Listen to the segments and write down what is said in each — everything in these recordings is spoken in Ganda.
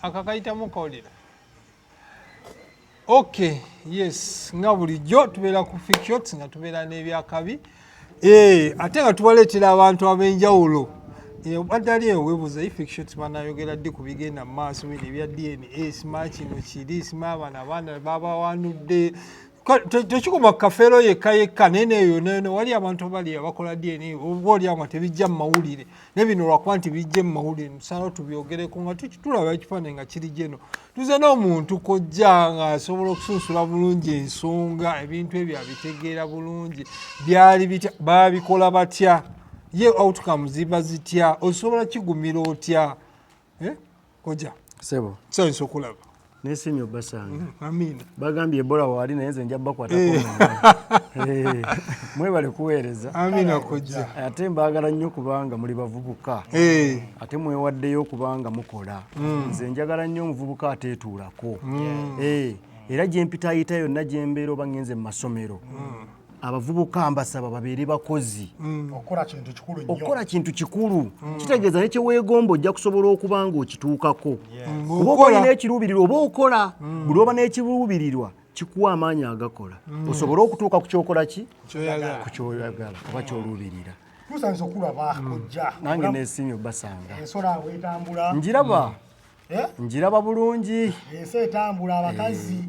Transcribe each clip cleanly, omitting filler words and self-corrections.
akakayitamu kawulira. Okay, yes, nga bulijjo tubeera ku fictions nga tubeera n'ebyakabi ate nga tubaleetera abantu ab'enjawulo. Baddali eyo weebuuza fictions banayogera ddi ku bigenda mu maaso bino ebya DNA sima kino kiri sima abaana babawanudde tekikoma kafeero yekka naye neyo wali abantu bali abakola DNA oba oli nga tebijja mu mawulire ne bino lwakuba nti bijje mu mawulire tusalawo tubyogereko nga tulaba ekifaananyi nga kiri gyeno tuze n'omuntu kojja nga asobola okusunsula bulungi ensonga ebintu ebyo abitegeera bulungi byali bitya babikola batya ye outcome ziba zitya osobola kigumira otya kojja sebo sanyusa okulaba nesimyo basanga amina bagambye Ebola wali naye nze nja bakwatako mwebale kuweereza amina kojja ate mbaagala nnyo kubanga muli bavubuka ate mwewaddeyo kubanga mukola nze njagala nnyo omuvubuka ateetuulako era gye mpitayita yonna gye mbeera oba ngenze mu masomero abavubuka mbasaba babeere bakozi okola kintu kikulu kitegeeza ne kyeweegomba ojja kusobola okuba nga okituukako oba okolina ekiruubirirwa oba okola buli oba n'ekiruubirirwa kikuwa amaanyi agakola osobole okutuuka ku kyokola ki ku kyoyagala oba kyoluubirira nange neesimye basanga njiraba bulungi ensi etambula abakazi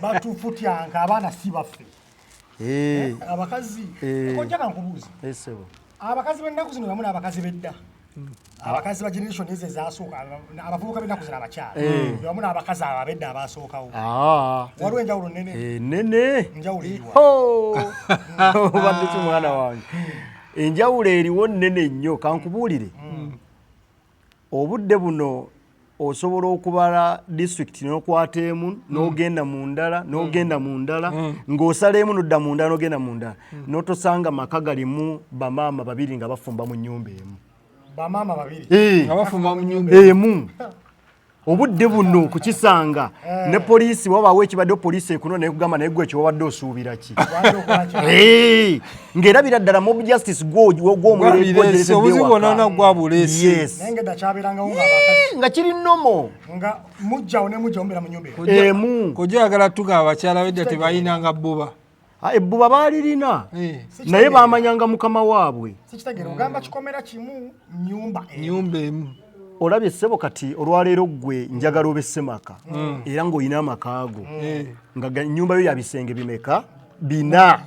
batufutyanka abaana si baffe abakazi kojja kankubuuza abakazi b'ennaku zino bamu n'abakazi b'edda abakazi ba generation eze ezasooka abavubuka b'ennaku zino abakyala bamu n'abakazi ab'edda abaasookawo waliwo enjawulo nene njawulo obadde ki mwana wange enjawulo eriwo nnene nnyo kankubuulire obudde buno osobola okubala district n'okwata emu n'ogenda mu ndala n'ogenda mu ndala ng'osala emu n'odda mu ndala n'ogenda mu ndala n'otosanga maka galimu bamaama babiri nga bafumba mu nnyumba emu bamaama babiri nga bafumba mu nnyumba emu obudde buno kukisanga ne poliisi wabaawo ekibadde poliisi ekuno naye kugamba naye gwe ekyo wabadde osuubira ki ng'erabira ddala mob justice gw'omulebona gwa buleesi nga kiri nomo nga mujjawo ne mujjawo mbeera mu nnyumba emu kojja oyagala tuga abakyala bedda tebayinanga bbuba ebbuba baalirina naye baamanyanga mukama waabwe sikitegeera ogamba kikomera kimu nnyumba emu olabye ssebo kati olwaleero gwe njagala obesse maka era ng'olina amakaago nga nnyumba yo yabisenge bimeka bina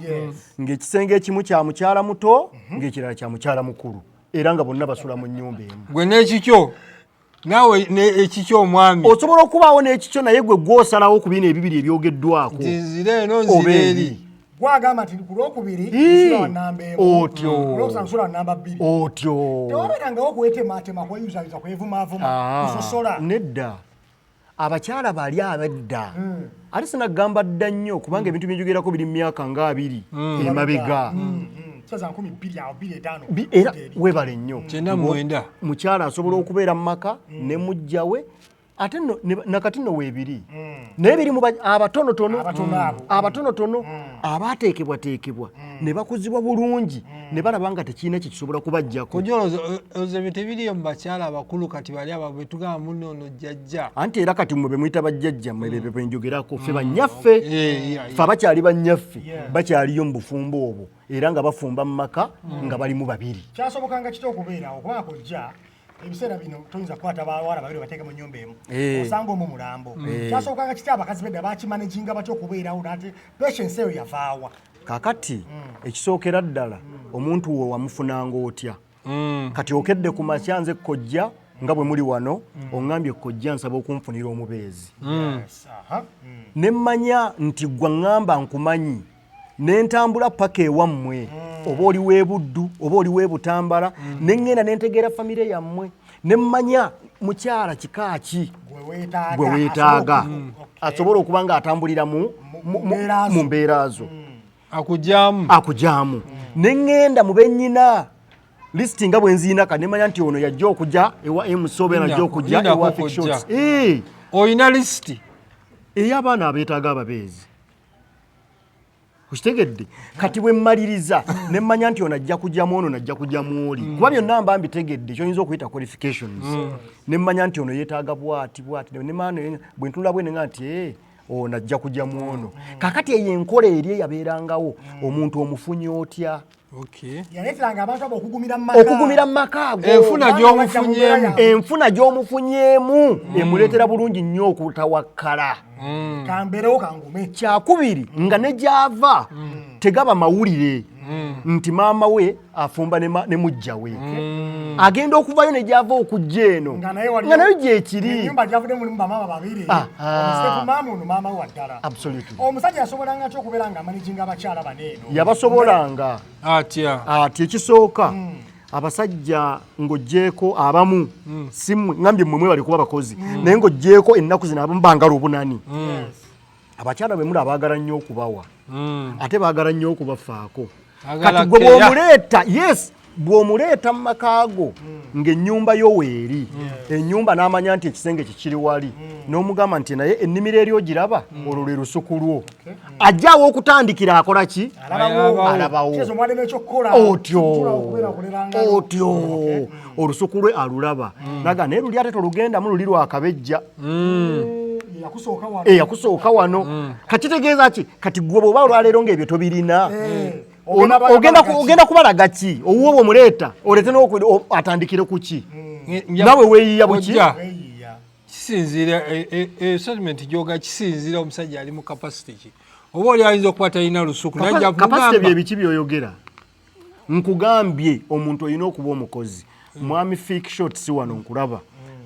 ng'ekisenge ekimu kya mukyala muto ng'ekirala kya mukyala mukulu era nga bonna basula mu nnyumba emu gwe n'ekikyo naawe ekikyo omwami osobola okubaawo n'ekikyo naye gwe gw'osalawo ku bino ebibiri ebyogeddwako nzire eno nzire eri gwagamba nti ku lwokubiri nsula wa nnamba emu otyo olwokusanga nsula wa nnamba bbiri otyo tewabeerangawo okwetematema kweyuzayuza kwevumaavuma kusosola nedda abakyala bali abedda ate sinagamba dda nnyo kubanga ebintu byenjogerako biri mu myaka nga 2 emabega era webale nnyo mukyala asobola okubeera mu maka ne mujjawe ate nakati nno weebiri naye biri mu abatonotono abaateekebwateekebwa ne bakuzibwa bulungi ne balaba nga tekirina kyekisobola kubajjako oze tebiriyo mu bakyala abakulu kati bali abo bwe tugamba munono jjajja anti era kati mmwe be muyita bajjajja mmwe bebe bwenjogerako ffe bannyaffe ffe abakyali bannyaffe bakyaliyo mu bufumbo obwo era nga bafumba mu maka nga balimu babiri kyasobokanga kiti okubeerawo kubanga kojja ebiseera bino toyinza kukwata bawala babiri bateeke mu nnyumba emu osanga omu mulambo kyasobokanga kiti abakazi bedda bakimanaginga batya okubeerawo nate patience eyo yavaawa kakati ekisookera ddala omuntu we wamufunanga otya kati okedde ku makya nze kojja nga bwe muli wano oŋŋambye kojja nsaba okunfunira omubeezi ne mmanya nti gwe ŋŋamba nkumanyi ne ntambula paka ewammwe oba oli w'ebuddu oba oli w'ebutambala ne ŋŋenda ne ntegeera famire yammwe ne mmanya mukyala kika ki gwe weetaaga asobola okuba nga atambulira mu mbeera zo akujaamu ne ŋŋenda mu bennyina lisiti nga bwe nziina ka ne manya nti ono yajja okujja ewa emusobe najja okujja ewa fictions oyina lisiti ey'abaana abeetaaga ababeezi Ukitegedde kati bwe mmaliriza ne mmanya nti ono ajja kujjamu ono najja kujjamu oli kuba byonna mba mbitegedde ky'oyinza okuyita qualifications ne mmanya nti ono yeetaaga bwati ne maana bwe ntunula bwe nga nti ono ajja kujjamu ono kakati eyo enkola eri eyabeerangawo omuntu omufunye otya yaletanga abantu abo okugumira mu maka ago enfuna gy'omufunyeemu emuleetera bulungi nnyo okutawakkala kamberewo kangume kyakubiri nga ne gy'ava tegaba mawulire nti maama we afumba ne mujja we agenda okuvayo ne gy'ava okujja eno nga nayo gyekiri omusajja yasobolanga ki okubeera nga amaniginga abakyala baneeno yabasobolanga ati ekisooka abasajja ng'oggyeko abamu simmwe ngambye mmwe bali kuba bakozi naye ng'oggyeko ennaku zino abamu bangala obunani abakyala bwe muli abaagala nnyo okubawa ate baagala nnyo okubafaako kati gwe bw'omuleeta bw'omuleeta mu makaago ng'ennyumba yo weeri ennyumba n'amanya nti ekisenge kikiri wali n'omugamba nti naye ennimiro eri ogiraba olwo lwe lusuku lwo ajjaawo okutandikira akola ki alabawo otyo olusuku lwe alulaba naga naye luli ate tolugendamu luli lwakabejja eyakusooka wano kakitegeeza ki kati gwe bw'oba olwaleero ng'ebyo tobirina ogenda kubalaga ki owuwo bw'omuleeta olete atandikire ku ki nawe weeyiya buki kisinziira settlement gyoga kisinziira omusajja ali mu capacity ki oba oli ayinza okuba talina lusuku capacity byebiki byoyogera nkugambye omuntu olina okuba omukozi mwami fiction si wano nkulaba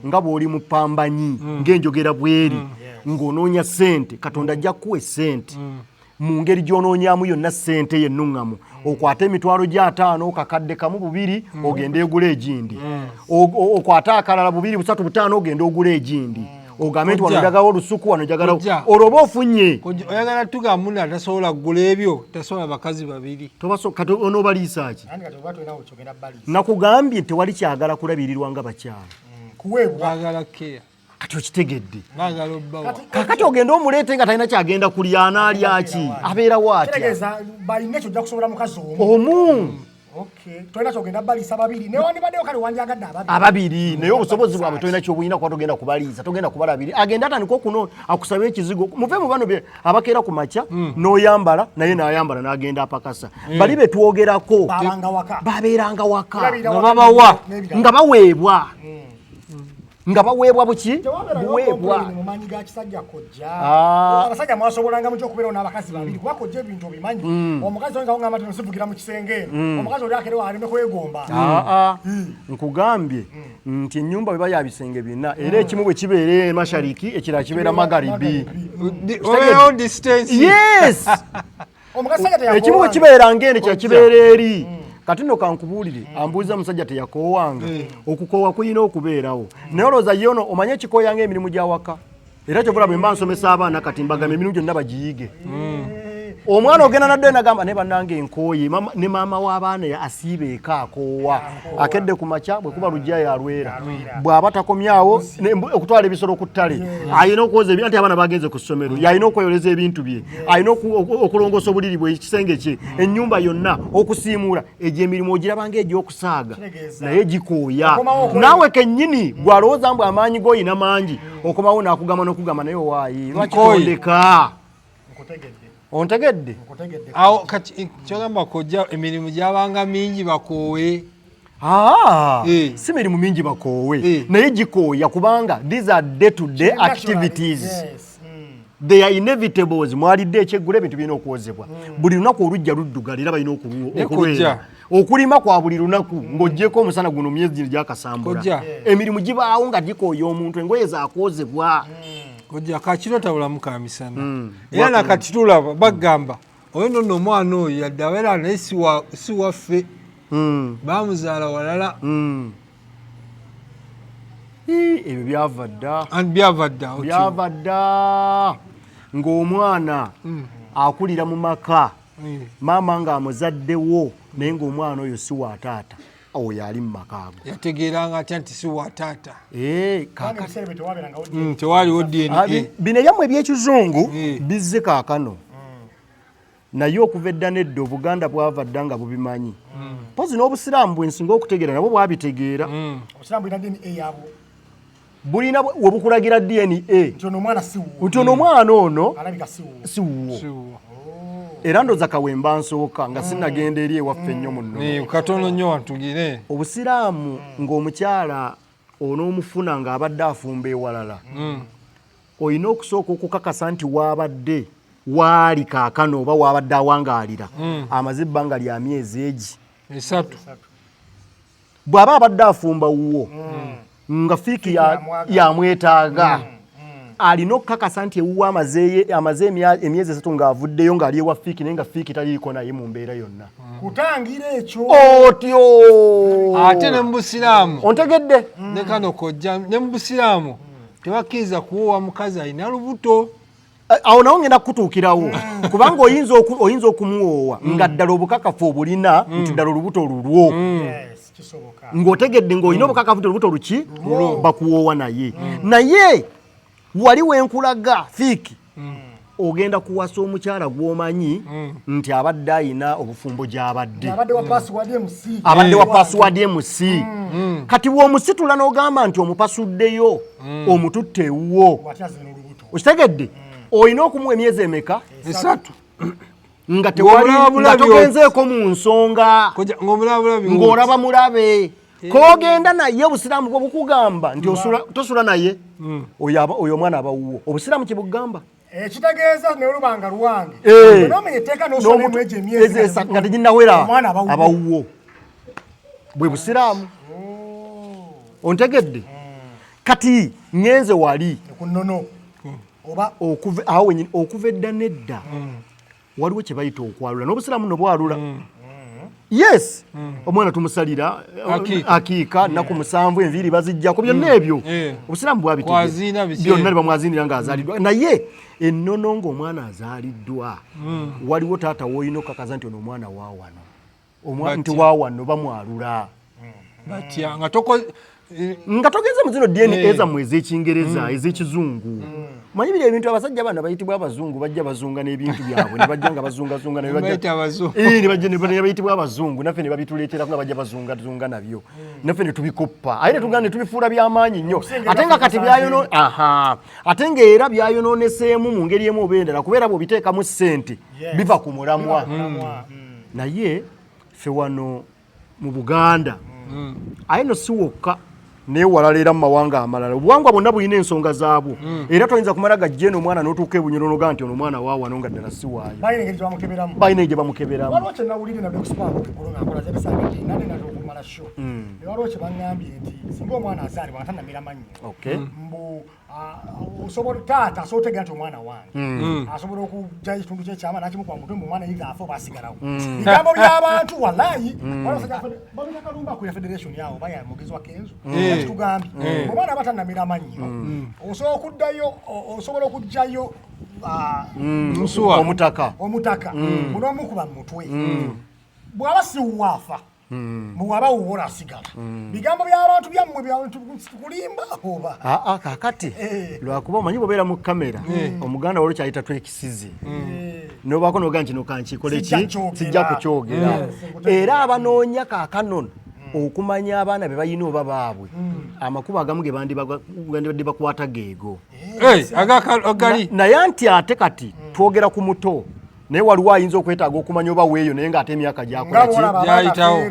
nga bw'oli mupambanyi ng'enjogera bweri ng'onoonya ssente katonda ajja kuwa essente mu ngeri gy'onoonyaamu yonna ssente yennuŋŋamu okwata emitwalo gya 5 kakadde kamu 2 ogende egula egindi okwata akalala 2 3 5 ogende ogula egindi ogambe nti wano njagalawo olusuku wano njagalawo olwo oba ofunye oyagala tugamba munno atasobola kugula ebyo tasobola bakazi babiri kati onoobaliisa ki nakugambye tewali kyagala kulabirirwa nga bakyala baagala keya kati okitegedde baagala obbawa kakati ogenda omuleete nga talina kyagenda kulya anaalya ki abeerawo atya omu ababiri naye obusobozi bwabwe tolina kyobulina kuba togenda kubaliisa togenda kubalabiri agenda atandika okuno akusaba ekizigo muve mu bano abakeera ku makya n'oyambala naye n'ayambala n'agenda apakasa bali betwogerako babeeranga waka nga baweebwa nga baweebwa buki buweebwa abasajja mwasobolanga mutya okubeerawo n'abakazi babiri kuba kojja ebintu obimanyi omukazi oyinza kugamba nti nsivugira mu kisenge omukazi oli akerewo aleme kwegomba nkugambye nti ennyumba bwe baya bisenge bina era ekimu bwe kibeera mashariki ekirala kibeera magaribi ekimu bwe kibeera ngende kya kibeera eri kati nno kankubuulire ambuuliza musajja teyakoowanga okukoowa kuyina okubeerawo naye olowooza yono omanye ekikooya ng'emirimu gy'awaka era kyovula bwe mba nsomesa abaana kati mbagamba emirimu gyonna bagiyige omwana ogenda nadde nagamba ne bannange enkooye ne maama w'abaana asiiba eka akoowa akedde ku makya bwe kuba lujja yalwera bw'aba takomyawo okutwala ebisolo ku ttale ayina okwoza ebintu anti abaana bagenze ku ssomero yalina okweyoleza ebintu bye ayina okulongoosa obuliri bwe ekisenge kye ennyumba yonna okusiimuula egyo emirimu ogirabanga egy'okusaaga naye gikooya naawe kennyini gw'alowooza mbw amaanyi g'oyina mangi okomawo n'akugamba n'okugamba naye owaayi lwaki tondeka ontegedde awo kati kyogamba kojja emirimu gyabanga mingi bakoowe si mirimu mingi bakoowe naye gikooya kubanga these are day to day activities they are inevitables mwalidde ekyeggula ebintu birina okwozebwa buli lunaku olujja ludduga era balina okulwera okulima kwa buli lunaku ng'oggyeko omusana guno myezi gino gyakasambula emirimu gibaawo nga gikooya omuntu engoye zaakwozebwa kojja kakiro tabulamu ka misana era nakati tulaba bagamba oyo nno omwana oyo yadde abeera naye si waffe bamuzaala walala ebyo byava dda ng'omwana akulira mu maka maama ng'amuzaddewo naye ng'omwana oyo si wa taata oyo ali mu maka ago yategeeranga atya nti si wa taata tewaliwo DNA bino ebyammwe ebyekizungu bizze kaakano naye okuva edda nedda Obuganda bwava dda nga bubimanyi pozi n'Obusiraamu bwensinga okutegeera nabo bwabitegeera Obusiraamu bulina DNA yabo bulina we bukulagira DNA nti ono omwana si wuwo nti ono omwana ono alabika si wuwo era ndoza kawemba nsooka nga sinnagenda eri ewaffe ennyo muno katono nnyo watugire Obusiraamu ng'omukyala onoomufuna ng'abadde afumba ewalala olina okusooka okukakasa nti waabadde waali kaakano oba waabadde awangaalira amaze ebbanga lya myezi egi 3 bw'aba abadde afumba wuwo nga fiiki yamwetaaga alina okukakasa nti ewuwo amaze emyezi 3 ng'avuddeyo ng'ali ewa fiiki naye nga fiiki taliiko naye mu mbeera yonna kutangira ekyo otyo ate ne mu Busiraamu ontegedde ne kano kojja ne mu Busiraamu tebakkiriza kuwoowa mukazi alina lubuto awo nawo ngenda kukutuukirawo kubanga oyinza okumuwoowa nga ddala obukakafu obulina nti ddala olubuto lulwo ng'otegedde ng'olina obukakafu nti olubuto luki bakuwoowa naye wali wenkulaga fiiki ogenda kuwasa omukyala gw'omanyi nti abadde ayina obufumbo gy'abadde abadde wa password MC kati bw'omusitula n'ogamba nti omupasuddeyo omututte ewuwo okitegedde olina okumuwa emyezi emeka 3 nga togenzeeko mu nsonga ng'olaba mulabe kogenda naye Obusiraamu bwe bukugamba nti tosula naye oyo omwana aba wuwo Obusiraamu kye bugamba ekitegeeza ne olubanga luwange n'omenya etteeka n'osoma emwezi emyezi nga teginnawera aba wuwo bwe Busiraamu ontegedde kati ngenze wali kunnono oba okuva edda nedda waliwo kye bayita okwalula n'Obusiraamu no bwalula yes omwana tumusalira akiika nnaku 7 enviiri bazijjako byonna ebyo Obusiraamu bwabitegeera byonna bamwazinira ng'azaaliddwa naye ennono ng'omwana azaaliddwa waliwo taata w'olina okukakaza nti ono omwana waawano nti waawano bamwalula batya nga togenze mu zino DNA zammwe ez'Ekingereza ez'Ekizungu manyi biri ebintu abasajja bana bayitibwa abazungu bajja bazunga n'ebintu byabwe ne bajja nga bazungazunga ne bayitibwa abazungu naffe ne babituleetera nga bajja bazungazunga nabyo naffe ne tubikoppa aye ne tugenda ne tubifuula by'amaanyi nnyo ate nga kati ate ng'era byayonooneseemu mu ngeri emu oba endala kubeera bw'obiteekamu ssente biva ku mulamwa naye ffe wano mu Buganda aye no si wokka naye walala era mu mawanga amalala obuwangwa bonna bulina ensonga zaabwo era toyinza kumala gajja eno omwana n'otuuka ebunyolonoga nti ono omwana waawano nga ddala si waayo balina egye bamukeberamu waliwo kye nawulire nabyo okusipaako kikulu ng'akola zebisaagati nate nate okumala sho ne waliwo kye baŋŋambye nti singa omwana azaalibwa nga tannamira mannyo mbu osobola taata asobola otegera nti omwana wange asobola okujja ekitundu kyekyama nakimukuba mutwe mbu omwana yiga afa oba asigalawo bigambo by'abantu wallayi babina kalumba ku ya federation yawo baya mugezi wa kenzo kitugambye omwana aba tannamira mannyo osobola okuddayo osobola okujjayo omutaka munoomukuba mutwe bw'aba siwaafa bw'aba wuwola asigala bigambo by'abantu byammwe tukulimba oba kakati lwakuba omanyi bwobeera mu kamera omuganda waliwo kyayita twekisize nobaako noga nti kino kankikole ki kijja kukyogera era abanoonya kaakano okumanya abaana be balina oba baabwe amakubo agamu ge bandibadde bakwata geego naye nti ate kati twogera ku muto naye waliwo ayinza okwetaaga okumanya oba weeyo naye ng'ate emyaka gyayitawo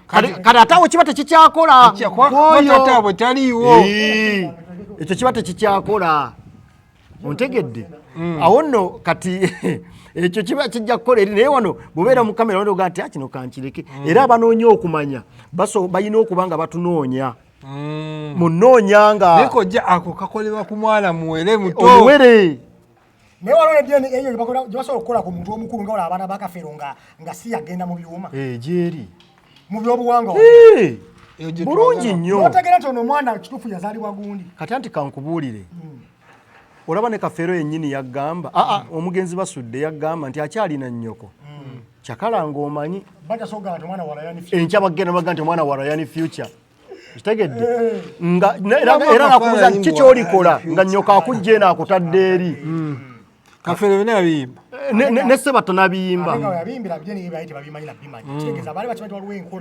kati ate awo kiba tekikyakola tabwe taliiwo ekyo kiba tekikyakola ontegedde awo nno kati ekyo kiba kijja kukola eri naye wano bw'obeera mu kamera oga nti kino kankireke era abanoonya okumanya balina okuba nga batunoonya munoonya nga nekojja ako kakolebwa ku mwana muwere muto omuwere naye waliwo ne DNA eyo gye basobola okukola ku muntu omukulu nga wala abaana bakafeero nga si yagenda mu byuma gyeri mu byobuwangwa bulungi nnyo otegera nti ono omwana kituufu yazaalibwa gundi kati anti kankubuulire olaba ne kafeero yennyini yaggamba omugenzi basudde yaggamba nti akyalina nnyoko kyakalanga omanyi enkya bagenda baga nti omwana wa Ryan Future kitegedde era nakubuuza kiki kyolikola nga nnyoko akujja eno akutadde eri kafeero byonna yabiyimba ne Sebato nabiyimba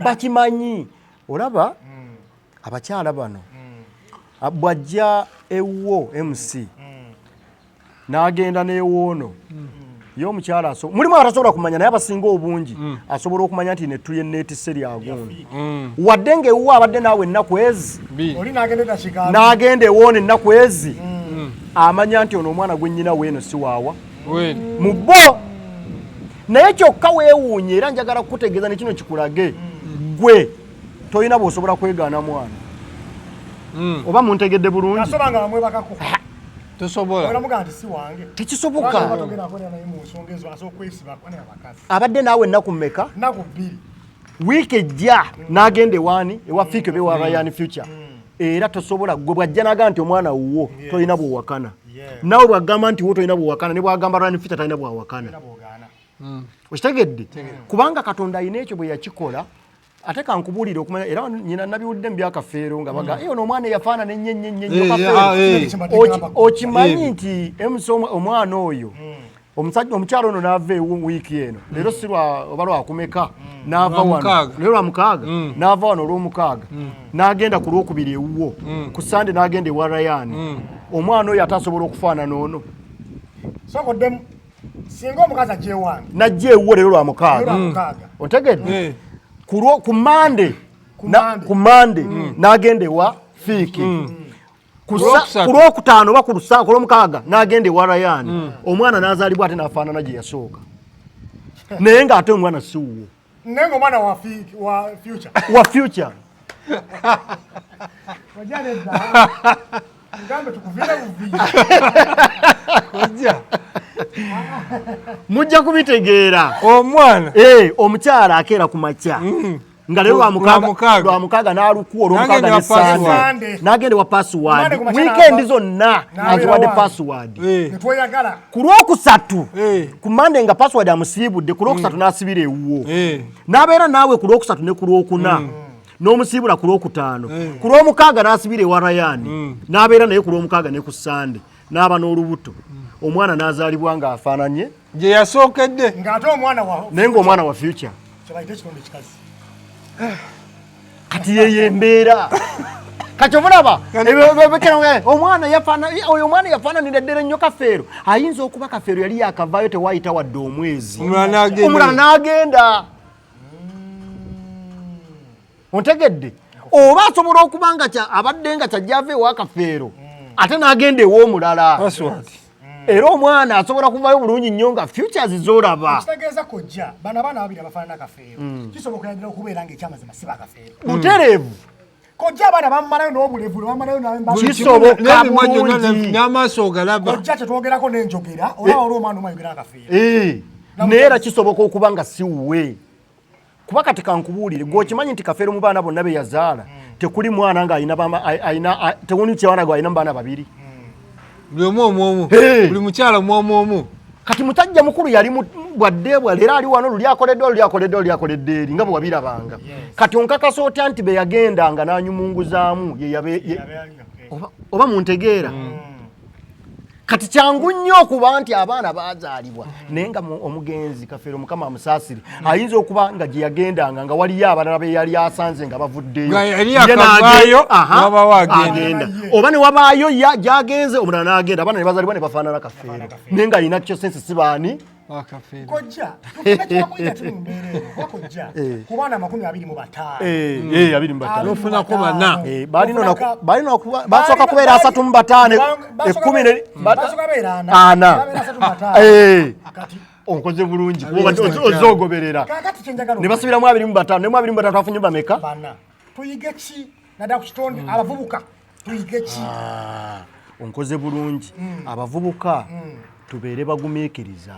bakimanyi olaba abakyala bano bwajja ewo MC n'agenda n'ewoono y'omukyala mulimu abatasobola kumanya naye abasinga obungi asobola okumanya nti nettu yenneetisse lyagundi wadde ng'ewuwo abadde naawe ennaku ezi n'agenda ewoono ennaku ezi amanya nti ono omwana gwe nnyina weeno si waawa mu bo naye kyokka weewuunye era njagala kukutegeeza ne kino kikulage gwe tolina bw'osobola kwegaana mwana oba muntegedde bulungi tekisoboka abadde naawe ennaku mmeka wiiki ejja n'agenda ewaani ewa fiiki oba ewa Ryan Future era tosobola gwe bw'ajja n'agamba nti omwana wuwo tolina bw'owakana naawe bw'agamba nti wo tolina bw'owakana ne bw'agamba Ryan Future talina bw'awakana okitegedde kubanga Katonda alina ekyo bwe yakikola ate kankubuulire okumanya era nyina nabiwudde mu byakafeero nga baga ono omwana yafaanana ennyo okimanyi nti omwana oyo omukyalo ono n'ava wiiki eno leero si oba lwakumeka n'ava wano leero lwamukaaga n'ava wano olw'omukaaga n'agenda ku lwokubiri ewuwo ku Sande n'agenda ewa Ryan omwana oyo ate asobola okufaanana ono singa omukazi ajja ewange najja ewuwo leero lwamukaaga otegedde ku Mande n'agenda ewa fiiki ku lwokutaano oba ku lwomukaaga n'agenda ewa Ryan omwana n'azaalibwa ate n'afaanana gye yasooka naye ng'ate omwana si wuwo naye ng'omwana wa Future mujja kubitegeera omwana omukyala akeera ku makya nga leero lwamukaaga n'alukuwa olwomukaaga ne Sande n'agenda wa password wiikendi zonna aziwadde password ku lwokusatu ku Mande nga password amusiibudde ku lwokusatu n'asibira ewuwo n'abeera naawe ku lwokusatu ne ku lwokuna n'omusiibula ku lwokutaano ku lwomukaaga n'asibira ewa Ryan n'abeera naye ku lwomukaaga ne ku Sande n'aba n'olubuto omwana n'azaalibwa ng'afaananye gye yasookedde naye ng'omwana wa Future kati yeyo embeera kati obulaba oyo omwana yafaananira ddala nnyo Kafeero ayinza okuba Kafeero yali yakavaayo tewaayita wadde omwezi omulala n'agenda ontegedde oba asobola okuba nga abadde nga kyajja ava ewa Kafeero ate n'agenda ew'omulala era omwana asobola kuvayo bulungi nnyo nga Futures z'olaba kitegeeza kojja bano abaana babiri abafaanana Kafeero kisoboka ddala okubeera ng'ekyamazima si Bakafeero butereevu kojja abaana bamumalayo n'obulevu bamumalayo kisoboka bulungi n'amaaso ogalaba kojja kyetwogerako n'enjogera olaba olwo omwana omu ayogera Kafeero naye era kisoboka okuba nga si wuwe kuba kati kankubuulire gw'okimanyi nti Kafeero mu baana bonna be yazaala tekuli mwana ng'ayina tewuni kywana gwe ayina mu baana babiri buli omu buli mukyala omu kati musajja mukulu yali bwaddebwa leero ali wano lulyakoledde eri nga bwe wabirabanga kati onkakasa otya nti be yagendanga n'anyumunguzaamu oba muntegeera kati kyangu nnyo okuba nti abaana baazaalibwa naye nga omugenzi Kafeero Mukama amusaasire ayinza okuba nga gye yagendanga nga waliyo abalala be yali asanze nga bavuddeyo agenda oba ne wabaayo gy'agenze omulala n'agenda abaana ne bazaalibwa ne bafaanana Kafeero naye nga alina kyo sensi si baani kojja tukimakyakuyita tuli mu mbeera eyo kojja ku baana 25 nofunako bana basooka kubeera 35 10 onkoze bulungi ozogoberera ne basubiramu 25 ne mu 23 afunye bameka tuyige ki naddala ku kitonde abavubuka tuyige ki onkoze bulungi abavubuka tubeere bagumiikiriza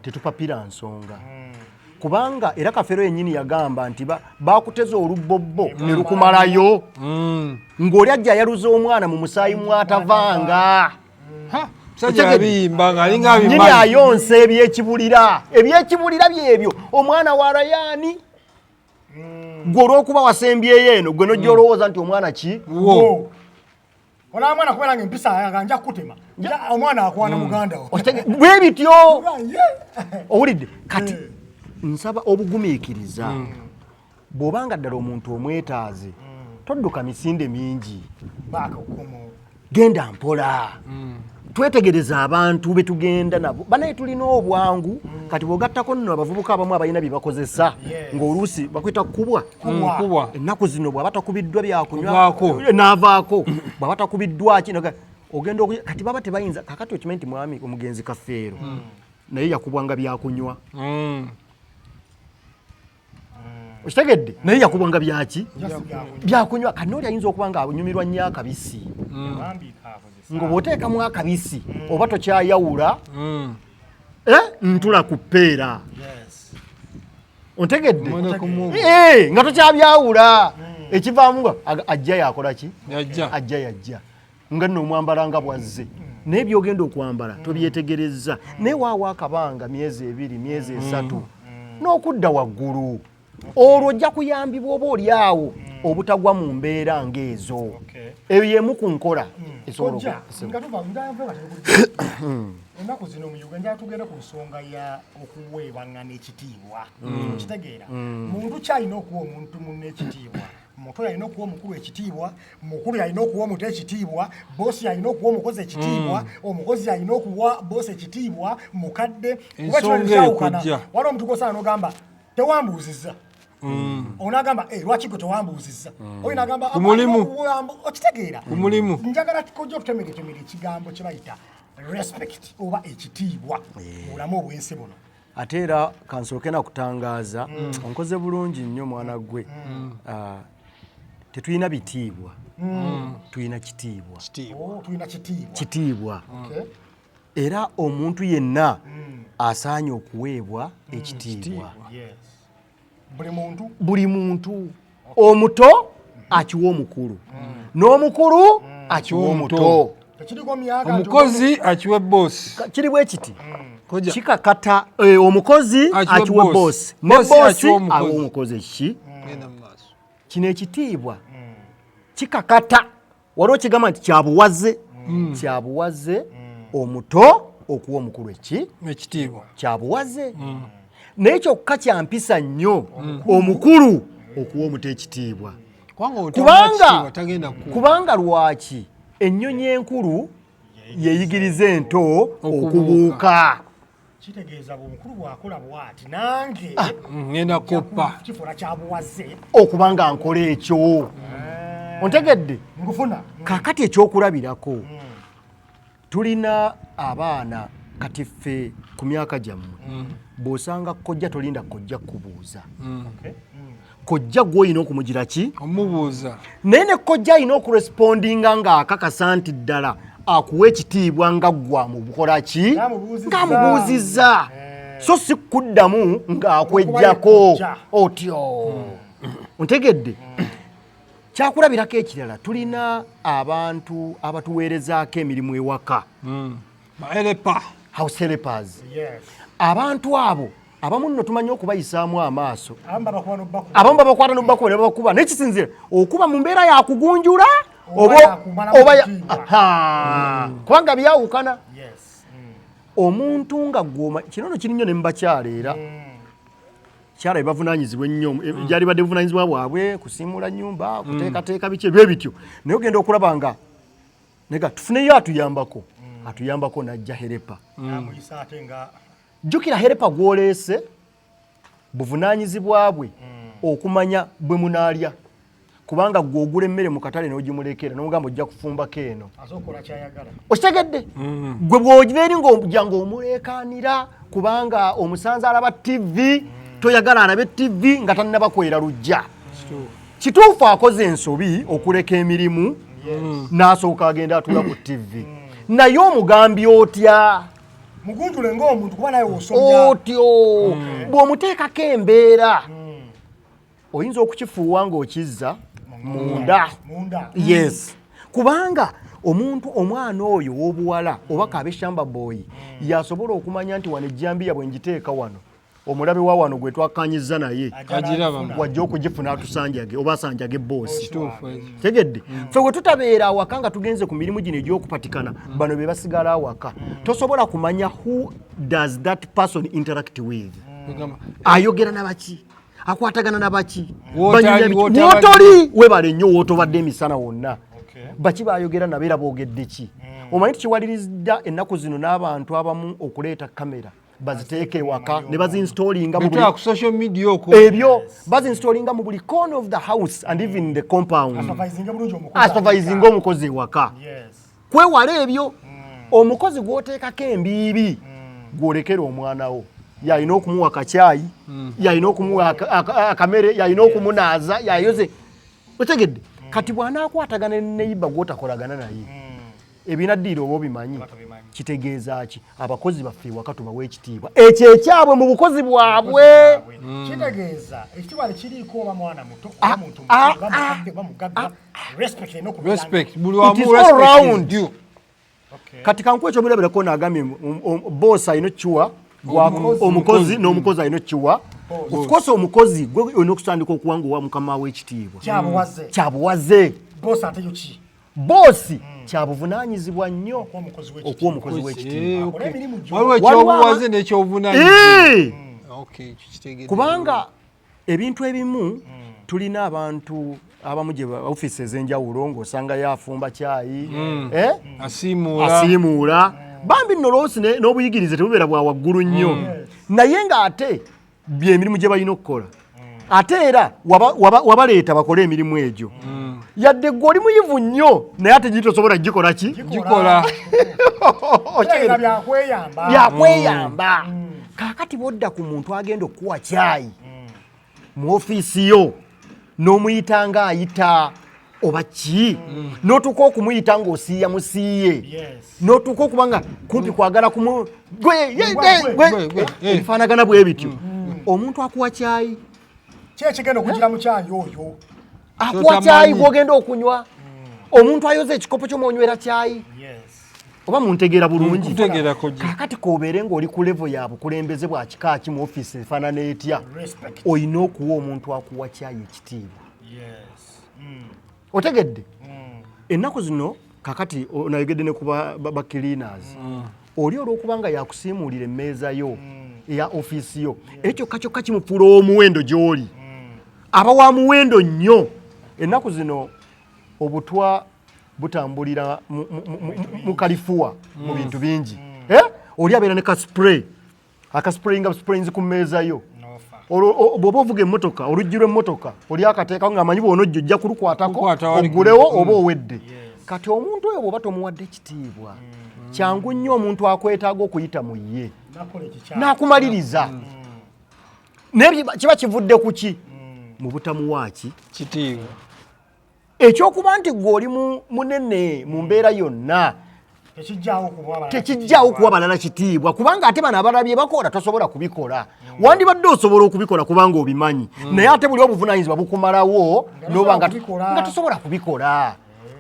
tetupapira nsonga kubanga era Kafeero yennyini yagamba nti bakuteza olubbobbo ne lukumalayo ng'oli ajja yaluza omwana mu musaayi mwatavanga nyini ayonsa ebyekibulira byebyo omwana wa Ryan gwe olw'okuba wasembyeyo eno gwe nojja olowooza nti omwana ki Ona mwana kubera ngempisa aganja kutema. Omwana akwana muganda wo. Bwe bityo. Owulidde kati nsaba obugumiikiriza. Bw'obanga ddala omuntu omwetaaze todduka misinde mingi. Baaka okumu. Genda mpola. Twetegereza abantu betugenda nabo. Banaye tulina obwangu kati bw'ogattako nno abavubuka abamu abalina bye bakozesa ng'oluusi bakwita kubwa. Ennaku zino bw'aba takubiddwa byakunywa n'avaako bw'aba takubiddwa ki ogenda kati baba tebayinza kakati okimanyi nti mwami omugenzi Kafeero naye yakubwanga byakunywa. Okitegedde naye yakubwanga byaki byakunywa kati n'oli ayinza okuba nga anyumirwa nnyo akabisi ng'obwoteekamu akabisi oba tokyayawula ntula ku ppeera ontegedde nga tokyabyawula ekivaamu nga ajja yakola ki yajja nga nno omwambala nga bwazze naye byogenda okwambala tobyetegereza naye waawo akabanga myezi 2 myezi 3 n'okudda waggulu olwo ojja kuyambibwa oba oli awo obutagwa mu mbeera ng'ezo eyo yemu ku nkola esobola ennaku zino mu Uganda tugenda ku nsonga ya okuweebwaŋŋana ekitiibwa okitegeera muntu kyalina okuwa omuntu munne ekitiibwa omuntu alina okuwa omukulu ekitiibwa mukulu alina okuwa omuto ekitiibwa boosi alina okuwa omukozi ekitiibwa omukozi alina okuwa boosi ekitiibwa mukadde ensonga waliwo omuntu gosaana n'ogamba tewambuuzizza onagamba lwaki gwe tewambuuzizza oyo nagamba okitegeera njagala ojja okutemera ekigambo kye bayita respect oba ekitiibwa mulamu obwensi buno ate era kansooke nakutangaaza onkoze bulungi nnyo mwana gwe tetulina bitiibwa tulina kitiibwa era omuntu yenna asaanye okuweebwa ekitiibwa buli muntu omuto akiwa omukulu n'omukulu akiwa omuto omukozi akiwa boss kiri bwe kiti kikakata omukozi akiwa boss ne boss awa omukozi ki kino ekitiibwa kikakata waliwo kigamba nti kyabuwaze omuto okuwa omukulu ekitiibwa kyabuwaze naye kyokka kyampisa nnyo omukulu okuwa omuto ekitiibwa kubanga lwaki ennyonyi enkulu yeeyigiriza ento okubuuka kitegeeza omukulu bw'akola bw'ati nange ngenda koppa kifuna kyabuwaze okubanga nkola ekyo ontegedde ngufuna kaakati ekyokulabirako tulina abaana kati ffe ku myaka gyammwe bw'osanga kojja tolinda kojja kubuuza kojja gw'olina okumugira ki omubuuza naye ne kojja alina okurespondinga ng'akakasa nti ddala akuwa ekitiibwa nga ggwa mu bukola ki ng'amubuuzizza so si kuddamu ng'akwejjako otyo ontegedde kyakulabirako ekirala tulina abantu abatuweerezaako emirimu ewaka house helpers abantu abo abamu nno tumanyi okubayisaamu amaaso abamu babakwata n'obakuba ne babakuba n'ekisinzira okuba mu mbeera yakugunjula oba kubanga byawukana omuntu nga gwoma kino no kiri nnyo ne mu bakyala era kyala ebavunaanyizibwa ennyo gyali badde buvunaanyizibwa bwabwe kusiimula nnyumba kuteekateeka biki ebyo ebityo naye ogenda okulaba nga nega tufuneyo atuyambako najja herepa jjukira herepa gw'oleese buvunaanyizibwa bwe okumanya bwe munaalya kubanga gwe ogula emmere mu katale n'ogimulekera n'omugamba ojja kufumbako eno okitegedde gwe bw'ogiba eri ng'ojja ng'omuleekaanira kubanga omusanze alaba tv toyagala alabe tv nga tannabakwera lujja kituufu akoze ensobi okuleka emirimu n'asooka agenda atula ku tv naye omugambi otya mugunjule ng'omuntu kuba naye osomya otyo bw'omuteekako embeera oyinza okukifuuwa ng'okizza munda yes kubanga omwana oyo w'obuwala oba kabeshamba boyi yasobola okumanya nti wano ejjambiya bwe njiteeka wano omulabe wa wano gwe twakanyiza naye wajja okugifuna atusanjage oba asanjage boosi tegedde ffe bwe tutabeera awaka nga tugenze ku mirimu gino egy'okupatikana bano be basigala awaka tosobola kumanya who does that person interact with ayogera nabaki akwatagana nabaki wotoli webale nnyo wootobadde emisana wonna baki bayogera nabeera boogedde ki omanyi tukiwalirizza ennaku zino n'abantu abamu okuleeta kamera baziteeke waka ne bazinstallinga mu ku social media okwo ebyo bazinstallinga mu buli corner of the house and even the compound supervising omukozi waka kwewala ebyo omukozi gwoteekako embiibi gwolekera omwana wo yalina okumuwa akacyayi yalina okumuwa akamere yalina okumunaaza yayoze otegedde kati bw'anaakwatagana ne neiba gwotakolagana naye ebinaddiiro oba obimanyi kitegeeza ki abakozi baffe waka tubawa ekitiibwa ekyo ekyabwe mu bukozi bwabwe kitegeeza ekitiibwa tekiriiko oba mwana muto oba muntu mukadde oba mugagga respect buli wamu respect you kati kankuwa ekyo mulabirako n'agambye boss alina kiwa omukozi n'omukozi alina kiwa of course omukozi gwe olina okusandika okuwanga owa mukama w'ekitiibwa kyabuwaze boosi kyabuvunaanyizibwa nnyo okw'omukozi w'ekitiibwa waliwo ekyobuwaze n'ekyobuvunaanyizibwa kubanga ebintu ebimu tulina abantu abamu gye ofiisi ez'enjawulo ng'osanga yafumba cyayi asiimuula bambi nno loosi n'obuyigirize tebubeera bwa waggulu nnyo naye ng'ate byemirimu gye balina okukola ate era wabaleeta bakole emirimu egyo yadde gwe oli muyivu nnyo naye ate giri tosobola gikola ki gikola byakweyamba kaakati bodda ku muntu agenda okuwa cyayi mu ofiisi yo n'omuyita ng'ayita oba ki n'otuuka okumuyita ng'osiiya musiiye n'otuuka okuba nga kumpi kwagala ebifaanagana bwe bityo omuntu akuwa cyayi kyekigenda okugira mu cyayi oyo akuwa cyayi gw'ogenda okunywa omuntu ayoza ekikopo ky'omwonywera cyayi oba muntegeera bulungi kaakati koobeere ng'oli ku levo ya bukulembeze bwa kika ki mu ofiisi efaanana etya olina okuwa omuntu akuwa cyayi ekitiibwa otegedde ennaku zino kakati onayogedde ne ku bakilinas oli olw'okuba nga yakusiimuulira emmeeza yo eya ofiisi yo ekyo kyokka kimufuula omuwendo gy'oli aba wa muwendo nnyo ennaku zino obutwa butambulira mu kalifuwa mu bintu bingi oli abeera ne kaspray akasprayinga sprayinzi ku mmeeza yo bw'oba ovuga emmotoka oluggi lw'emmotoka oli akateekawo ng'amanyi bw'onojja ojja kulukwatako oggulewo oba owedde kati omuntu oyo bw'oba tomuwadde ekitiibwa kyangu nnyo omuntu akwetaaga okuyita mu ye n'akumaliriza naye kiba kivudde ku ki mu butamuwaaki kitiibwa ekyokuba nti gwe oli munene mu mbeera yonna tekijjaawo kuwa balala kitiibwa kubanga ate bano abalala bye bakola tosobola kubikola wandibadde osobola okubikola kubanga obimanyi naye ate buli obuvunaanyizibwa bukumalawo noba nga tosobola kubikola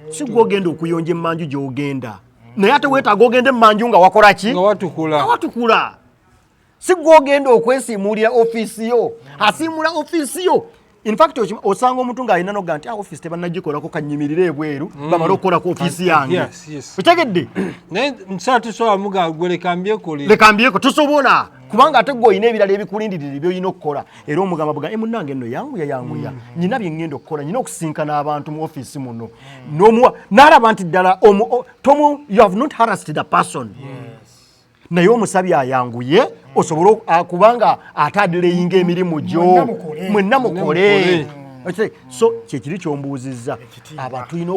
si gwe ogenda okuyonja emmanju gy'ogenda naye ate weetaaga ogenda emmanju nga wakola ki nga watukula si gwe ogenda okwesiimuulira ofiisi yo asiimula ofiisi yo in fact osanga omuntu ng'alina noga nti ofiisi tebannagikolako kanyimirire ebweru bamala okukolako ofiisi yange otegedde naye musaa tusobola muga gwe lekambyeko tosobola kubanga ate gwe olina ebirala ebikulindirira by'olina okukola era omugamba buga munnange nno yanguya nyina bye ŋŋenda okukola nyina okusinkana abantu mu ofiisi muno n'alaba nti ddala you have not harassed the person naye omusabye ayanguye osobole kubanga ataddireyinga emirimu gyo mwenna mukole so kyekiri kyombuuzizza abantu tulina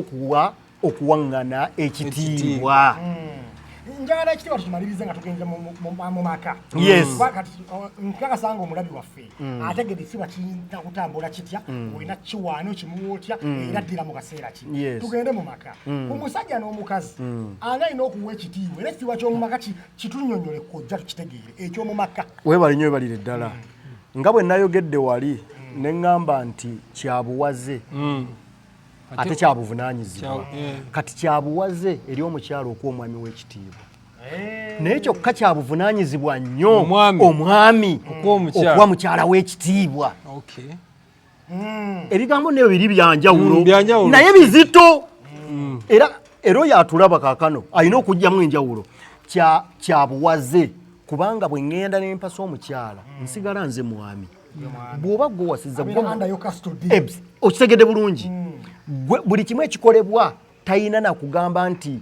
okuwaŋŋana ekitiibwa njagala ekitiibwa tukimalirize nga tugenze mu maka nkakasanga omulabi waffe ategedde ekitiibwa kiyinza kutambula kitya olina kiwaano kimuwa otya era ddira mu kaseera ki tugende mu maka omusajja n'omukazi ani alina okuwa ekitiibwa era ekitiibwa ky'omu maka kitunyonyole kojja tukitegeere eky'omu maka weebale nnyo webalire ddala nga bwe nayogedde wali ne ŋŋamba nti kyabuwaze ate kyabuvunaanyizibwa kati kyabuwaze eri omukyalo okuwa omwami w'ekitiibwa naye kyokka kya buvunaanyizibwa nnyo omwami okuwa mukyala w'ekitiibwa. Ebigambo nebyo biri byanjawulo naye bizito. Era oyo atulaba kaakano alina okugyamu enjawulo. Kyabuwaze kubanga bwe ŋŋenda ne mpasa omukyala nsigala nze mwami. Bw'oba gwe wasiza okitegedde bulungi. Buli kimu ekikolebwa talina na kugamba nti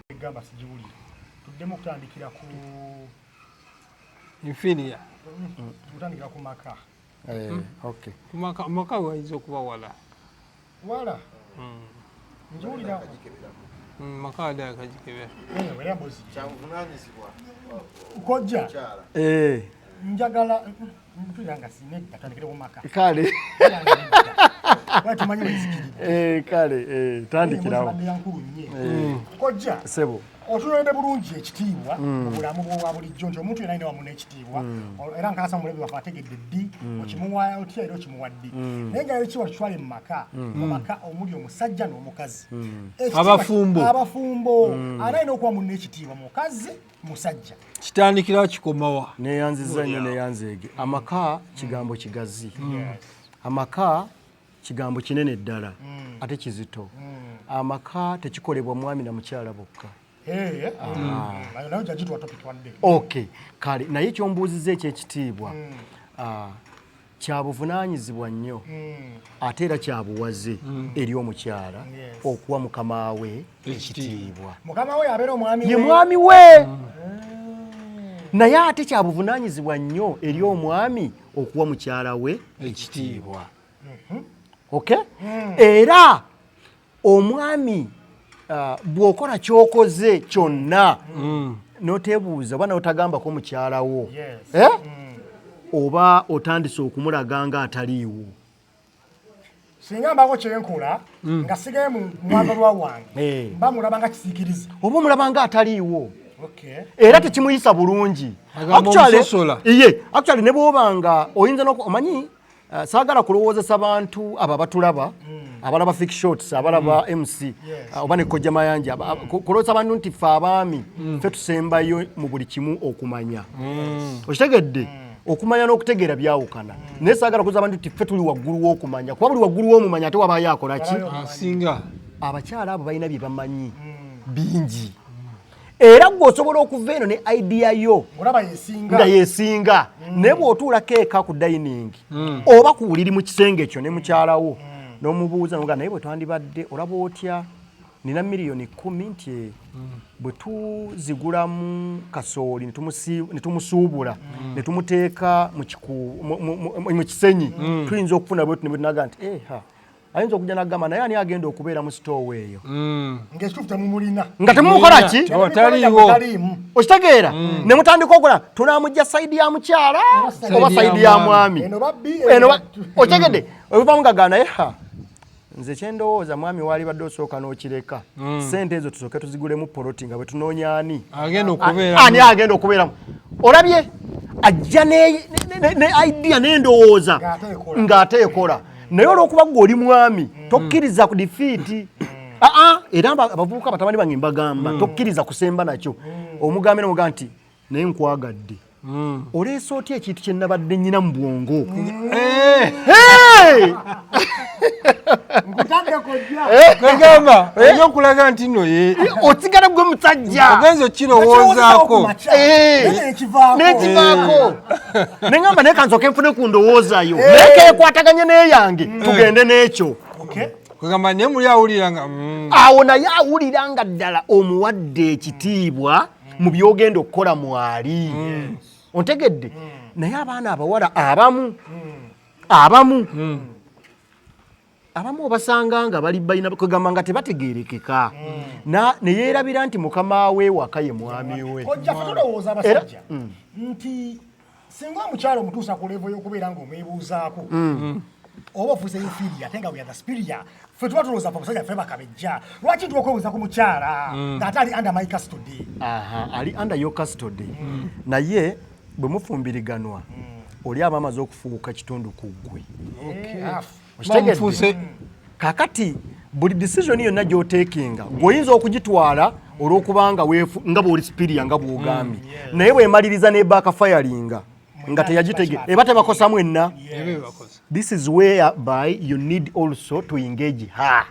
tuddemu okutandikira ku inferior. Tutandikira ku maka. Okay. Maka wayinza okuba wala. Wala. Njulira. Maka da kajikebe. Wera mbozi. Kyabuvunaanyizibwa. Kojja. Njagala ntuyanga sine tatandikira ku maka. Kale. Watumanyi wezikiri. Kale tandikirawo. Kojja. Sebo. Otuloledde bulungi ekitiibwa mu bulamu bwa bulijjo nti omuntu yenna alina wamu n'ekitiibwa era nkaasa mulebe wafe ategedde ddi okimuwa otya era okimuwa ddi naye nga ekiwa kitwale mu maka omuli omusajja n'omukazi abafumbo alina okuba mu n'ekitiibwa mukazi musajja kitandikira kikomawa neyanziza nnyo neyanzeege amaka kigambo kigazi amaka kigambo kinene ddala ate kizito amaka tekikolebwa mwami na mukyala bokka. Okay, kale naye kyombuuziza ekyekitiibwa kyabuvunaanyizibwa nnyo ate era kyabuwaze eri omukyala okuwa mukama we ekitiibwa. Ye mwami we. Naye ate kyabuvunaanyizibwa nnyo eri omwami okuwa mukyala we ekitiibwa. Okay? Era omwami bw'okola ky'okoze kyonna n'oteebuuza oba n'otagambako mukyala wo oba otandise okumulaga nga ataliiwo. Singa mbako kyenkola nga sigaye mu mwagalwa wange mba mulaba nga kisiikiriza oba omulaba nga ataliiwo era tekimuyisa bulungi. Actually ne bw'oba nga oyinza omanyi saagala kulowoozesa bantu abo abatulaba abalaba fake shots abalaba MC oba ne Kojja Mayanja kulowoozesa bantu nti ffe abaami ffe tusembayo mu buli kimu okumanya. Okitegedde okumanya n'okutegeera byawukana naye saagala kulowoozesa bantu nti ffe tuli waggulu w'okumanya kuba buli waggulu w'omumanya ate wabaayo akola ki asinga. Abakyala abo balina bye bamanyi bingi era gw'osobola okuva eno ne idea yo nga yeesinga naye bw'otuulako eka ku dining oba ku buliri mu kisenge ekyo ne mukyalawo n'omubuuza nga naye bwe twandibadde olaba otya nina miliyoni 10 nti bwe tuzigulamu kasooli ne tumusuubula ne tumuteeka mu kisenyi tuyinza okufuna bwe tunaga nti ayinza okujja n'agamba naye ani agenda okubeera mu sitoowa eyo nga temumukola ki okitegeera ne mutandika okola tunaamujja sayidi ya mukyala oba sayidi ya mwami okitegedde obivamu nga naye nze kyendowooza mwami waali badde osooka n'okireka sente ezo tusooke tuzigulemu poloti nga bwe tunoonya ani agenda okubeeramu. Olabye ajja ne idea n'endowooza ng'ate ekola naye olw'okuba gwe oli mwami tokkiriza ku difiiti. Era abavubuka batabani bange mbagamba tokkiriza kusemba nakyo. Omugambe n'omugamba nti naye nkwagadde oleese otya ekintu kye nnabadde nnyina mu bwongo kagamba olina okulaga nti nno ye osigala gwe musajja ogenza okirowoozaako n'ekivaako neŋŋamba naye kansoke nfune ku ndowoozayo naye keekwataganye n'eyange tugende n'ekyo kagamba naye muli awulira nga awo naye awulira nga ddala omuwadde ekitiibwa mu byogenda okukola mwali ontegedde. Naye abaana abawala abamu obasanga nga balina kugamba nga tebategeerekeka ne yeerabira nti mukama we waka ye mwami we. Kojja tulowooza abasajja nti singa omukyala omutuusa ku levo y'okubeera ng'omwebuuzaako oba ofuuse inferior ate nga we are the superior ffe tuba tulowooza fe musajja ffe bakabejja lwaki tuba okwebuuza ku mukyala ng'ate ali under my custody. Ali under your custody naye bwe mufumbiriganwa oli aba amaze okufuuka kitundu ku ggwe. Kakati buli decision yonna gy'oteekinga ng'oyinza okugitwala olw'okubanga nga bw'oli superior nga bw'ogambye naye bw'emaliriza ne backfiringa nga teyagitege eba tebakosa mwenna. This is whereby you need also to engage her.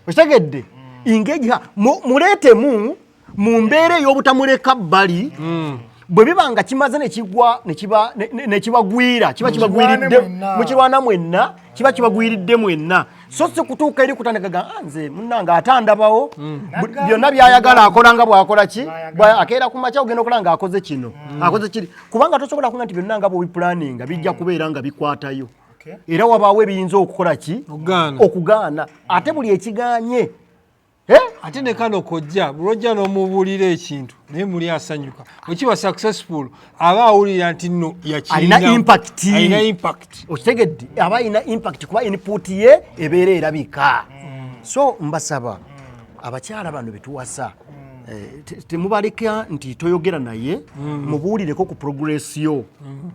Okitegedde? Engage her. Muleetemu mu mbeera ey'obutamuleka bbali bwe biba nga kimaze ne kibagwira kiba kibagwiridde mukirwana mwenna kiba kibagwiridde mwenna so si kutuuka eri kutandikaga nze munnanga atandabawo byonna byayagala akola nga bw'akola ki akeera ku makya ogenda okola nga akoze kino akoze kiri kubanga tosobola kuga nti byonna nga bw'obipulaninga bijja kubeera nga bikwatayo era wabaawo ebiyinza okukola ki okugaana ate buli ekiganye ate ne kano kojja bulojja n'omubuulira ekintu naye muli asanyuka wekiba successful aba awulira nti nno alina impact okitegedde aba alina impact kuba input ye ebeera erabika. So mbasaba abakyala bano betuwasa temubaleka nti toyogera naye mubuulireko ku progress yo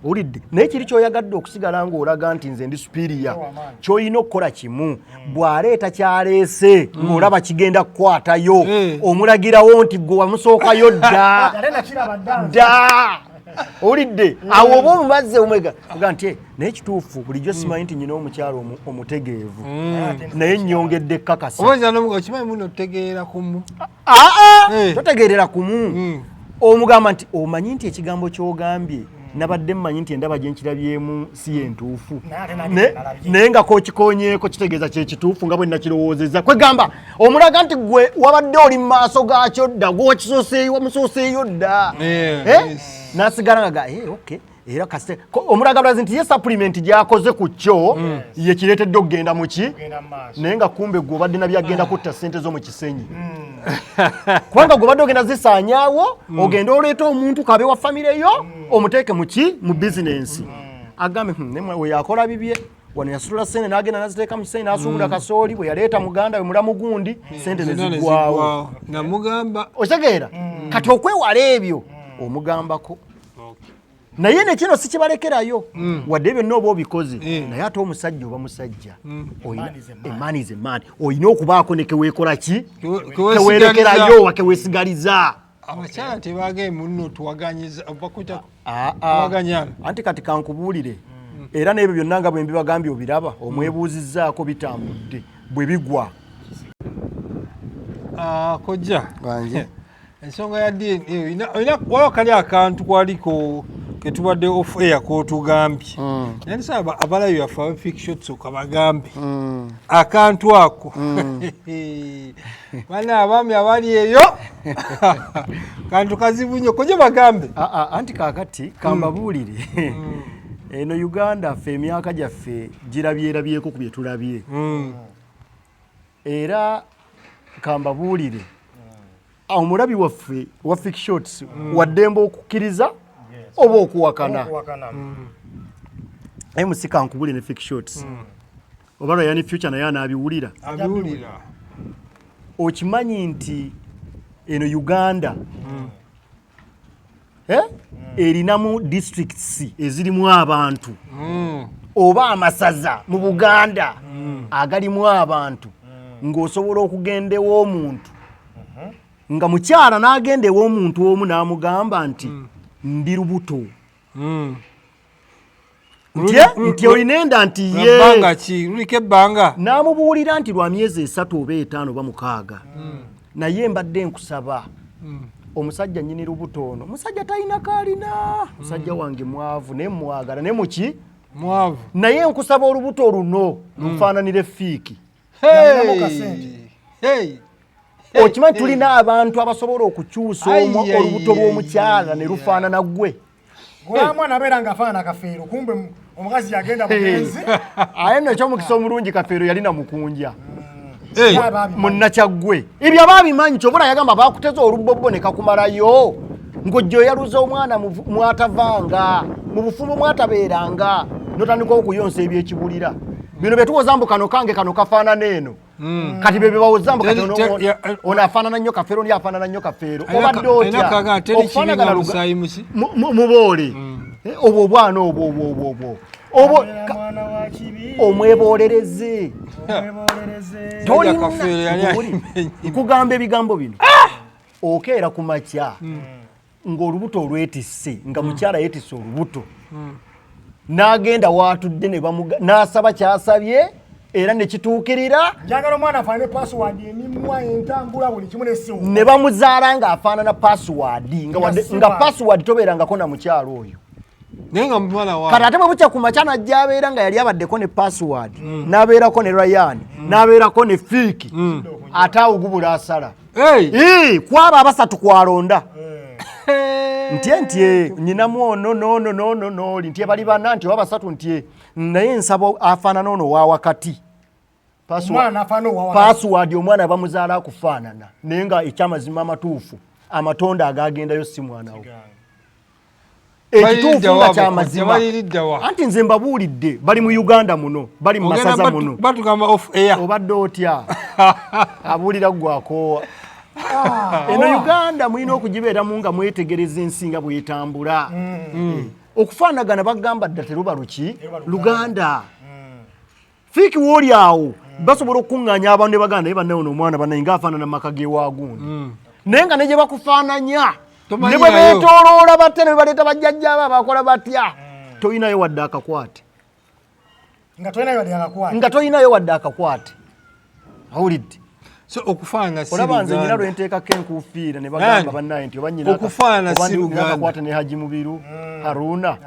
owulidde naye kiri kyoyagadde okusigala ng'olaga nti nze ndi superior ky'olina okukola kimu bw'aleeta kyaleese ng'olaba kigenda kukwatayo omulagirawo nti gwe wamusookayo dda owulidde awo oba omubazze omwega oga nti naye kituufu bulijjo simanyi nti nyina omukyalo omutegeevu naye nnyongedde ekkakasa okimanyi muno otegeerera kumu totegeerera kumu omugamba nti omanyi nti ekigambo ky'ogambye nabadde mmanyi nti endaba gye nkirabyemu si yentuufu naye nga kokikonyeeko kitegeeza kyekituufu nga bwe nakirowoozezza kwegamba omulaga nti gwe wabadde oli mu maaso gaakyo dda wamusooseeyo dda n'asigala nga okay era kasite omulaga bulazi nti ye supplement gy'akoze ku kyo ye kireetedde okugenda mu ki naye nga kumbe gwe obadde nabyo agenda kutta ssente zo mu kisenyi kubanga gwe obadde ogenda zisaanyaawo ogenda oleeta omuntu kabe wa famire yo omuteeke mu ki mu bizinensi agambe we yakola bibye wano yasitula ssente n'agenda naziteeka mu kisenyi n'asuubula kasooli bwe yaleeta muganda we mulamu gundi ssente ne ziggwawo namugamba okitegeera kati okwewala ebyo omugambako naye nekino sikibalekerayo wadde byonna oba obikoze naye ate omusajja oba musajja man is a man olina okubaako ne keweekola ki keweerekerayo wakeweesigaliza abakyala tebagee muno tuwaganyiza tuwaganyana anti kati kankubuulire era n'ebyo byonna nga bwe mbibagambye obiraba omwebuuzizzaako bitambudde bwe bigwa kojja ensonga ya DNA waliwo kali akantu kwaliko ketubadde off air k'otugambye naye nsaba abalayo yaffe abe fictions okabagambe akantu ako bana abaami abali eyo kantu kazibu nnyo kojja bagambe anti kaakati kambabuulire eno Uganda ffe emyaka gyaffe girabyerabyeko ku bye tulabye era kambabuulire omulabi waffe wa fictions waddemba okukkiriza oba okuwakana naye musika nkubule ne fictions oba Ryan Future naye anaabiwulira okimanyi nti eno Uganda erinamu districts ezirimu abantu oba amasaza mu Buganda agalimu abantu ng'osobola okugenda ew'omuntu nga mukyala n'agenda ew'omuntu omu n'amugamba nti ndi lubuto nti olinenda nti luliko ebbanga n'amubuulira nti lwa myezi 3 oba 5 oba 6 naye mbadde nkusaba omusajja nnyini lubuto ono musajja talina kaalina musajja wange mwavu naye mwagala naye muki mwavu naye nkusaba olubuto luno lufaananire fiiki okimanyi tulina abantu abasobola okukyusa olubuto lw'omukyala ne lufaanana gwe gwamwana abeera ng'afaanana kafeero kumbe omukazi yagenda mugenzi aye nno ekyomukisa omulungi kafeero yalina mukunja munnakyaggwe ebyo abaabimanyi kyobula yagamba baakuteza olubobbo ne kakumalayo ng'ojja oyaluza omwana mwatavanga mu bufumbo mwatabeeranga notandika okuyonsa ebyekibulira bino betuwoza mbu kano kange kano kafaanana eno kati bye bawoza mbu kati ono afaanana nnyo kafeero oli afaanana nnyo kafeero obadde otya okufaanagana muboole obwo bwana obwo omwebolereze nkugamba ebigambo bino okeera ku makya ng'olubuto olwetisse nga mukyala yeetisse olubuto n'agenda waatudde n'asaba kyasabye era ne kituukirira njagala omwana afaanane password emimwa entambula buli kimu n'essimu ne bamuzaala ng'afaanana password nga password tobeerangako na mukyalo oyo kati ate bwe bukya ku makya najja abeera nga yali abaddeko ne password n'abeerako ne Ryan n'abeerako ne Fiiki ate awo gubula asala kwaba abasatu kwalonda ntye nyinamu ono nooli ntye bali bana ntye wabasatu ntye naye nsaba afaanana ono wa wakati password omwana bamuzaala akufaanana naye nga ekyamazima amatuufu amatonda agagendayo si mwanawo ekituufu nga kyamazima anti nze mbabuulidde bali mu Uganda muno bali mu masaza muno obadde otya abuulira gwakoowa eno Uganda mulina okugibeeramu nga mwetegereza ensi nga bwetambula okufaanagana bagamba dda teruba luki Luganda Fiiki wooli awo basobola okukuŋŋaanya abantu ne baganda naye bannaye ono omwana bannaye ng'afaanana maka ge waagundi naye nga ne gye bakufaananya ne bwe beetooloola batya ne bwe baleeta bajjajjaabo abakola batya toyinayo wadde akakwate nga toyinayo wadde akakwate awulidde olaba nze nyina lwenteekako enkuufiira ne bagamba bannaye nti obanyinakakwata ne Haji Mubiru Haruna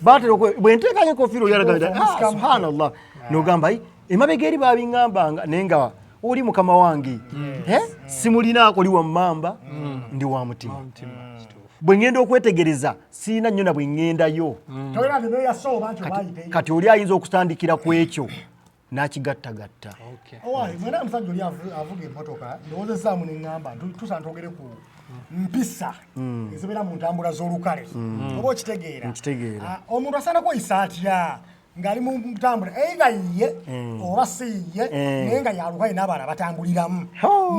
batera bwenteekayo enkuufiira oyalaga subhanallah nogamba emabega eri babiŋŋambanga naye nga oli mukama wange simulinaako oli wa mmamba ndi wa mutima bwe ŋŋenda okwetegereza siina nnyo na bwe ŋŋendayo kati oli ayinza okutandikira ku ekyo n'akigattagatta mwena omusajja oli avuga emmotoka ndowoozezaamu neŋŋamba tusa ntwogere ku mpisa ezibeera mu ntambula z'olukale oba okitegeera omuntu asaana kweyisa atya ng'ali mu ntambula nga yiye oba si yiye naye nga yalukale n'abaana batambuliramu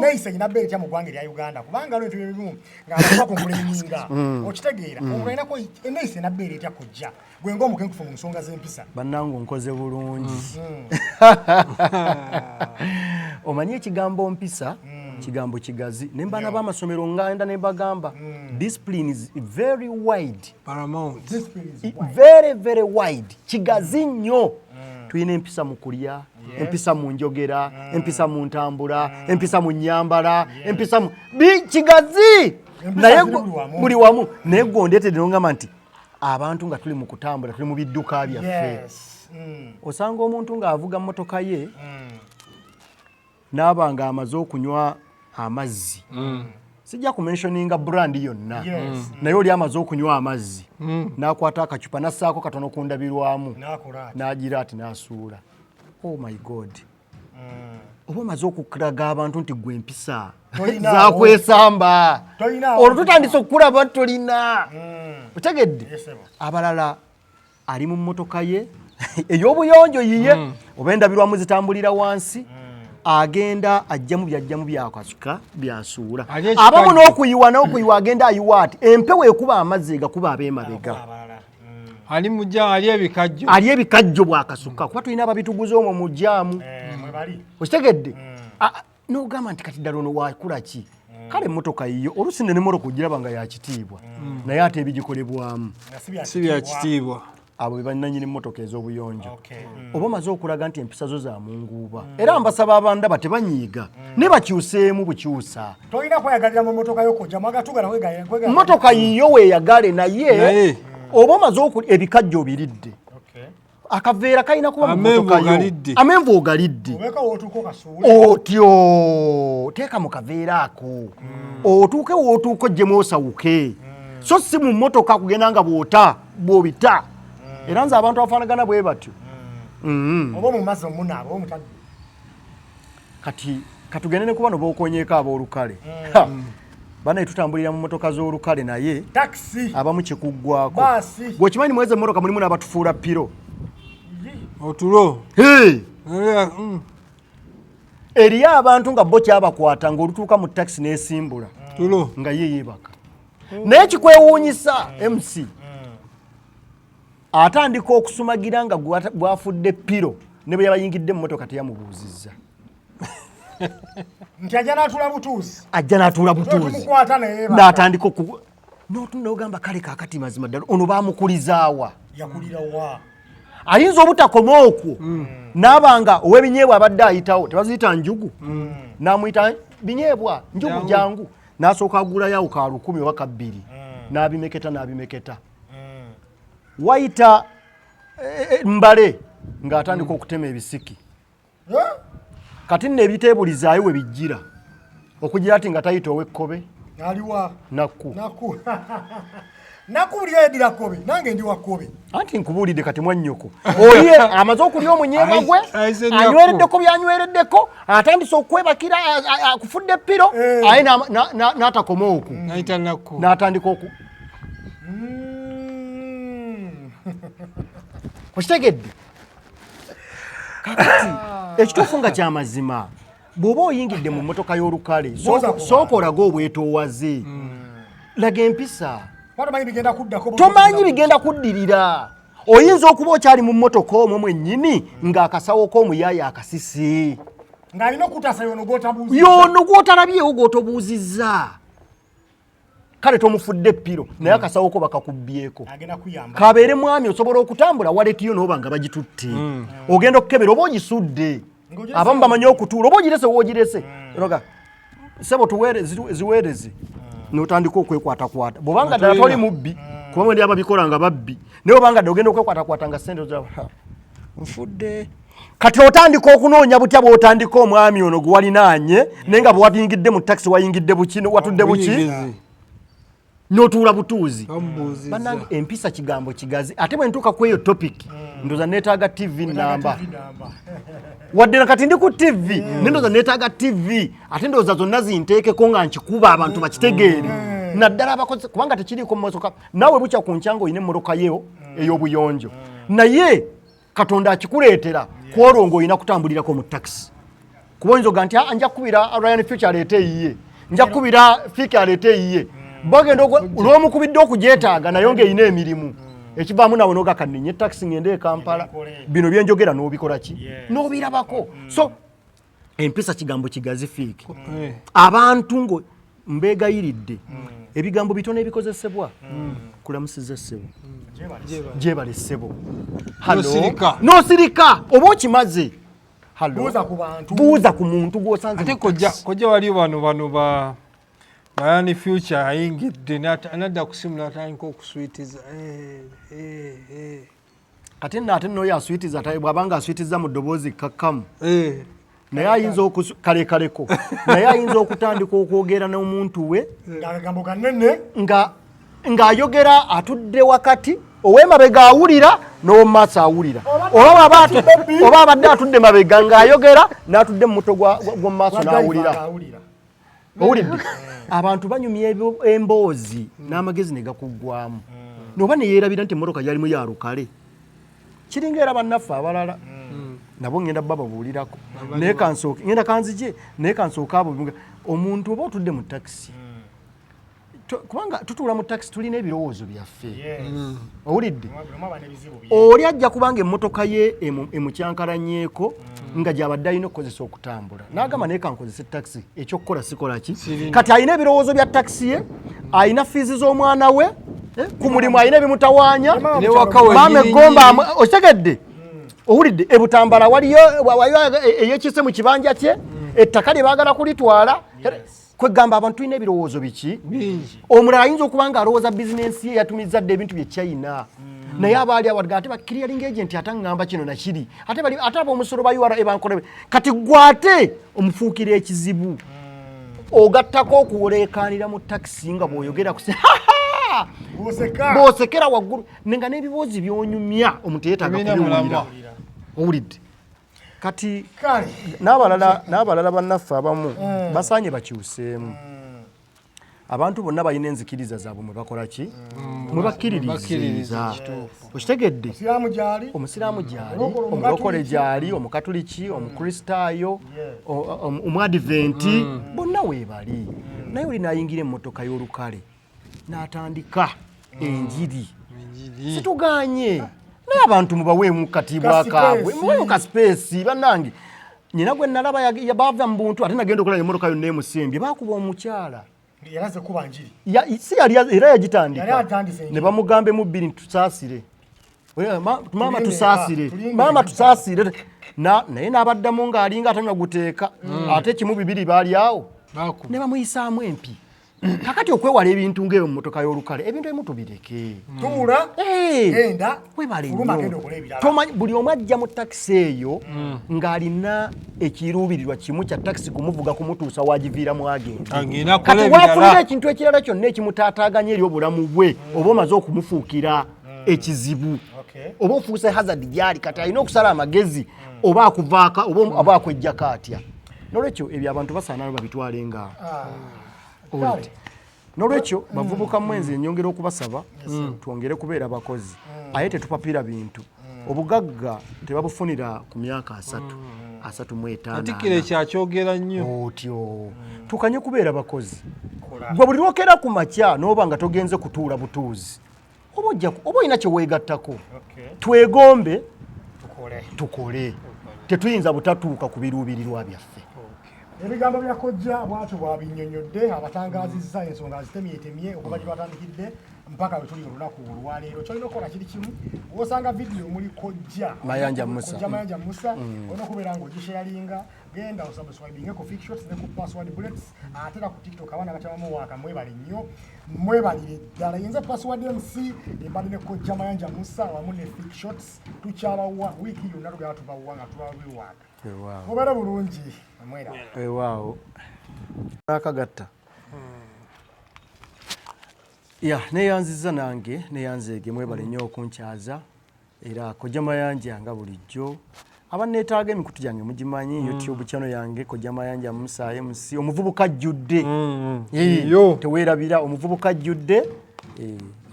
neyisa erina bbeera etya mu ggwanga erya Uganda kubanga lwe ebintu ebimu ng'abantu bakunkuleminga okitegeera omuntu alinako eneyisa erina bbeera etya kujja gwe ng'omukenkufu mu nsonga z'empisa bannange nkoze bulungi omanyi ekigambo mpisa kigambo kigazi ne mbaana b'amasomero ngenda ne bagamba discipline is very wide very wide kigazi nnyo tulina empisa mu kulya empisa mu njogera empisa mu ntambula empisa mu nnyambala empisa mu kigazi naye buli wamu naye gondeetedde nongamba nti abantu nga tuli mu kutambula tuli mu bidduka byaffe osanga omuntu ng'avuga mmotoka ye n'aba nga amaze okunywa amazzi sijja kumentioninga brand yonna naye oli amaze okunywa amazzi n'akwata akacupa n'assaako katono ku ndabirwamu n'agira ati n'asuula oh my god oba omaze okukulaga abantu nti gwe empisa zakwesamba olwo tutandise okukulaba tolina otegedde abalala ali mu mmotoka ye ey'obuyonjo yiye oba endabirwamu zitambulira wansi agenda ajjamu byajjamu byakasuka byasuula abamu n'okuyiwa agenda ayiwa ati empewo ekuba amazzi egakuba ab'emabega ali ebikajjo bwakasuka kuba tulina ababituguza omwo mu jjaamu okitegedde n'ogamba nti kati ddala ono wakula ki kale emmotoka yiyo oluusi n'emmotoka ogiraba nga yakitiibwa naye ate ebigikolebwamu si byakitiibwa abo be bannannyini emmotoka ez'obuyonjo oba omaze okulaga nti empisa zo za munguuba era mbasaba abandaba tebanyiiga ne bakyuseemu bukyusa tolina kweyagalira mu mmotoka y'okujja mwagatugala mmotoka yiyo weeyagale naye oba omaze ebikajjo obiridde akaveera kalina kuba mu mmotoka yo amenvu ogalidde otyo teeka mu kaveera ako otuuke wootuuka ojjemu osawuke so si mu mmotoka kugenda nga bw'obita era nze abantu abafaanagana bwe batyo oba mu mazzi omunaaba omutadde kati katugende ne kuba no bookonyeeko ab'olukale banaye tutambulira mu mmotoka z'olukale naye abamu kikuggwako gwekimanyi mwezi emmotoka mulimu n'abatufuula piro otulo eriyo abantu nga bo kyabakwata ng'olutuuka mu takisi n'esimbula nga ye yeebaka naye kikwewuunyisa MC atandika okusumagira nga gwafudde piro ne bwe yabayingidde mu motoka teyamubuuzizza nti ajja n'atuula butuuzi n'atandika n'ogamba kale kaakati mazima ddala ono baamukulizaawa yakulira wa ayinza obutakoma okwo n'abanga ow'ebinyeebwa abadde ayitawo tebaziyita njugu n'amuyita binyeebwa njugu jangu n'asooka agulayo awo ka 1,000 oba ka 2 n'abimeketa wayita mbale ng'atandika okutema ebisiki kati nno ebiteebulizaayo we bijjira okugira ati nga tayita ow'ekkobe aliwa nakku buli yedira kkobe nange ndi wa kkobe anti nkubuulidde kati mwannyoko oye amaze okulya omunyeebwa gwe anywereddeko byanywereddeko atandise okwebakira akufudde piro aye n'atakoma okwo n'atandika okitegedde kakati ekituufu nga kyamazima bw'oba oyingidde mu mmotoka y'olukale sooka olaga obwetoowaze laga empisa tomanyi bigenda kuddirira oyinza okuba okyali mu mmotoka omwo mwennyini ng'akasawo k'omuyaaya akasisi ng'alina okutasa yono gw'otalabyewo gw'otobuuzizza kale tomufudde piro naye akasawo ko bakakubbyeko kabeere mwami osobola okutambula waletiyo n'oba nga bagitutte ogenda okukebera oba ogisudde abamu bamanyi okutuula oba ogirese woogirese sebo ziweereze n'otandika okwekwatakwata bw'obanga ddala toli mubbi kuba mwendi ababikola nga babbi naye obanga ddala ogenda okwekwakwata nga sente nfudde kati otandika okunoonya butya bw'otandika omwami ono gwe walinaanye naye nga bwe wayingidde mu takisi wayingidde buki watudde buki n'otuula butuuzi bannange empisa kigambo kigazi ate bwe ntuuka ku eyo topic ndoza neetaaga tv namba wadde na kati ndi ku tv nendoza neetaaga tv ate ndoza zonna zinteekeko nga nkikuba abantu bakitegeere naddala abakozi kubanga tekiriiko mmotoka naawe bukya ku nkyanga oyina emmotoka yo ey'obuyonjo naye katonda akikuleetera kwolongo oyina kutambulirako mu takisi kuba oyinza oga nti nja kukubira Ryan Future aleete eyiye nja kukubira Fiki aleete eyiye bagenda olw'omukubidde okugyetaaga naye ng'eyina emirimu ekivaamu nawe n'ogakanninye takisi ngende e Kampala bino byenjogera n'obikola ki n'obirabako so empisa kigambo kigazi Fiki abantu ngo mbeegayiridde ebigambo bitono ebikozesebwa kulamusiza ssebo gyebale ssebo n'osirika oba okimaze buuza ku muntu gw'osanze ate kojja wali bano ba Ryan Future ayingidde n'adda ku simu n'atandika okuswitiza kati ate n'oyo aswitiza bw'abanga aswitiza mu ddoboozi kakkamu naye ayinza kalekaleko naye ayinza okutandika okwogera n'omuntu we ng'ayogera atudde wakati ow'emabega awulira n'ow'omumaaso awulira oba abadde atudde mabega ng'ayogera n'atudde mu muto gw'omumaaso n'awulira owulidde abantu banyumya emboozi n'amagezi ne gakuggwamu noba ne yeerabira nti emmotoka yalimu ya lukale kiringa era bannaffe abalala nabo ngenda bababuulirako naye kansooke ngenda kanzije naye kansooke abo omuntu oba otudde mu takisi kubanga tutuula mu takisi tulina ebirowoozo byaffe owulidde oli ajja kubanga emmotoka ye emukyankalanyeeko nga gyabadde alina okukozesa okutambula n'agamba naye kankozesa takisi ekyokukola sikola ki kati alina ebirowoozo bya takisi ye alina fiizi z'omwana we ku mulimu alina ebimutawaanya maama eggomba okitegedde owulidde ebutambala waliyo eyekise mu kibanja kye ettaka lye baagala kulitwala kwegamba abantu tulina ebirowoozo biki omulala ayinza okuba nga alowooza bizinensi ye yatumiza dde ebintu bye China naye abaali awadde ate ba clearing agent ataŋŋamba kino nakiri ate ab'omusolo ba URA bankole kati gwate omufuukira ekizibu ogattako okuleekaanira mu takisi nga bw'oyogera bw'osekera waggulu nenga n'ebiboozi by'onyumya omuntu yeetaaga kubiwulira owulidde kati n'abalala bannaffe abamu basaanye bakyuseemu abantu bonna balina enzikiriza zaabwe mwe bakola ki mwe bakkiririzza okitegedde omusiraamu gyali omulokole gyali omukatuliki omukristaayo omwadiventi bonna weebali naye oli naayingira emmotoka y'olukale n'atandika enjiri situganye abantu mubawe mu katibwa kaabwe mu ka space banangi nyina gwe nalaba yabava mu buntu ate nagenda okulaba emotoka yonna emusimbye bakuba omukyala yaraze kuba njiri si yali era yagitandika ne bamugambe mu bbiri tusaasire mama tusaasire naye n'abaddamu ng'alinga atamya guteeka ate kimu bibiri baali awo ne bamuyisaamu empi kakati okwewala ebintu ng'ebyo mu motoka y'olukale ebintu ebimu tubireke tuula enda webale tomanyi buli omu ajja mu takisi eyo ng'alina ekiruubirirwa kimu kya takisi kumuvuga kumutuusa wagiviiramu agenda kati waafunira ekintu ekirala kyonna ekimutaataaganya eri obulamu bwe oba omaze okumufuukira ekizibu oba ofuuse hazard gyali kati alina okusala amagezi oba akuvaaka oba akwejjako atya nolwekyo ebyo abantu basaana babitwalenga nolwekyo bavubuka mwenzi enyongera okubasaba twongere kubeera bakozi aye tetupapira bintu obugagga tebabufunira ku myaka 35 atikire ekyakyogera nnyo otyo tukanye kubeera bakozi gwe buli lwokera ku makya n'oba nga togenze kutuula butuuzi oba olina kyeweegattako twegombe tukole tetuyinza butatuuka ku biruubirirwa byaffe ebigambo bya kojja bwatyo bwabinnyonnyodde abatangaazizza ensonga azitemyetemye okuva gye batandikidde mpaka bwe tuli olunaku olwaleero kyolina okukola kiri kimu osanga vidiyo muli kojja Mayanja Musa olina okubeera ng'ogisharinga genda osubscribinge ku Fixshots ne ku Password Bullets ate era ku TikTok abaana bakyamamu waaka mwebale nnyo mwebalire ddala yenze Password MC embali ne kojja Mayanja Musa wamu ne Fixshots tukyabawa wiiki yonna tugenda tubawa nga tubabiwaaka mubeere bulungi mwera waawo akagatta ya neyanziza nange neyanzeege mwebale nnyo okunkyaza era kojja Mayanja nga bulijjo abanneetaaga emikutu gyange mugimanyi YouTube channel yange kojja Mayanja Musa MC omuvubuka ajjudde teweerabira omuvubuka ajjudde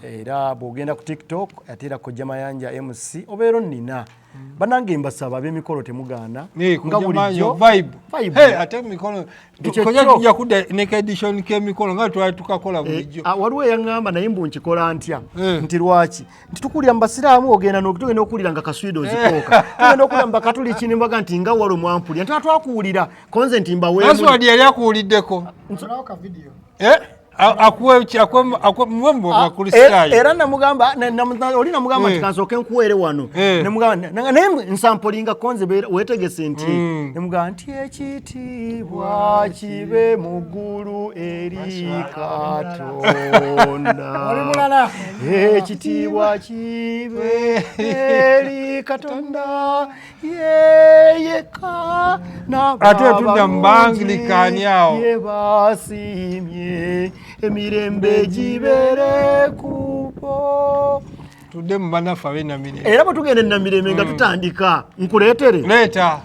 era bw'ogenda ku TikTok ate era kojja Mayanja MC obeera nnina banange mbasaba ab'emikolo temugaana nga bulijjo vibe ate emikolo tujja kudda naked edition k'emikolo nga twali tukakola bulijjo waliwo eyaŋŋamba naye mbu nkikola ntya nti lwaki nti tukulira mu basiraamu tugenda okuwulira nga kaswido zikooka tugenda okuwulira mu bakatuli kinimbaga nti nga walo mwampulira nti twakuwulira konze nti mbaweemu password yali akuwuliddeko era namugamba oli namugamba nti kansooke nkuweere wano naye nsampolinga konze weetegese nti nemugamba nti ekitiibwa kibe mu ggulu eri Katonda ekitiibwa kibe eri Katonda yeyeka ate tudda mu Banglikani awo yebasimye emirembe gibeere kubo tudde mu banafu ab'enamirembe era bwe tugenda enamirembe nga tutandika nkuleetere leeta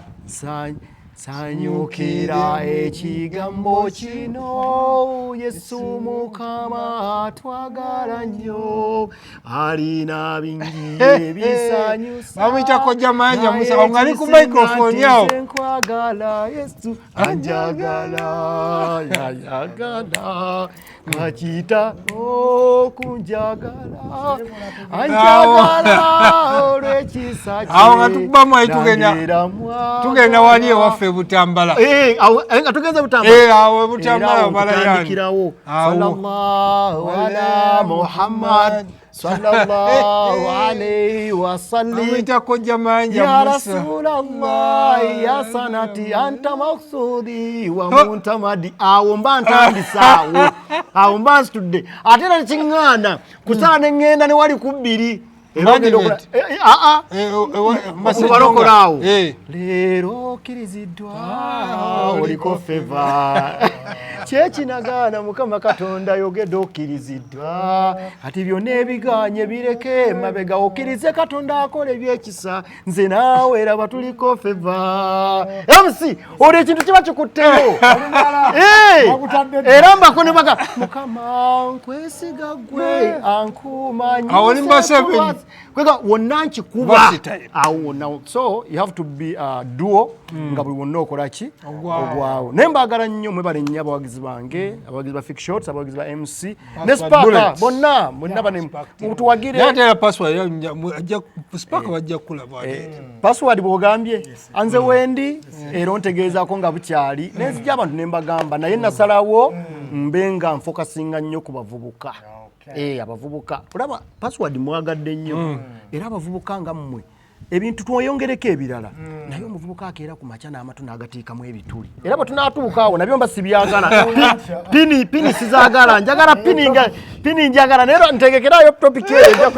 sanyukira ekigambo kino Yesu Mukama twagala nnyo alina bingi ebisanyusa bamuyita kojja Mayanja Musa ongali ku microphone awo nkwagala Yesu anjagala yayagala kakita okunjagala anjagala olw'ekisa kye awo nga tukubamu ayi tugenda wali ewaffe Butambala nga tugenze Butambala awo Butambala balayandikirawo sallallahu ala Muhammad sallallahu alayhi wa sallam amuyita kojja Mayanja ya Musa Rasulallah ya sanati anta maksudi wa muntamadi awo mba ntandisaawo awo mba nsitudde ate era nekiŋŋaana kusaana ne ŋŋenda ne wali ku bbiri balokola awo leero okkiriziddwa oliko feva kyekinagaana Mukama Katonda yogedde okkiriziddwa ati byonna ebiganye bireke mabega okkirize Katonda akola ebyekisa nze naawe eraba tuliko feva MC olwo ekintu kiba kikutteyo era mbako ne baga Mukama nkwesiga gwe ankumanyi kwega wonna nkikuba Versatile. awo now so you have to be duo nga buli wonna okola ki ogwawo naye mbaagala nnyo mwebale nnyo abawagizi bange abawagizi ba Fake Shots abawagizi ba MC ne Spark Bullet. bonna bane mutuwagire Yatera password ajja Spark bajja kulaba. password bwogambye anze wendi era ontegeezako nga bukyali nenzija abantu ne mbagamba naye nasalawo mbenga nfokasinga nnyo ku bavubuka abavubuka olaba password mwagadde nnyo era abavubuka nga mmwe ebintu tweyongereko ebirala naye omuvubuka akeera ku makya n'amatu n'agatiikamu ebituli era bwe tunaatuuka awo nabyo mba sibyagala pini sizaagala njagala pini njagala naye ntegekerayo topiki eyo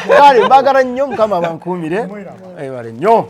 kale mbagala nnyo mukama bankuumire ebale nnyo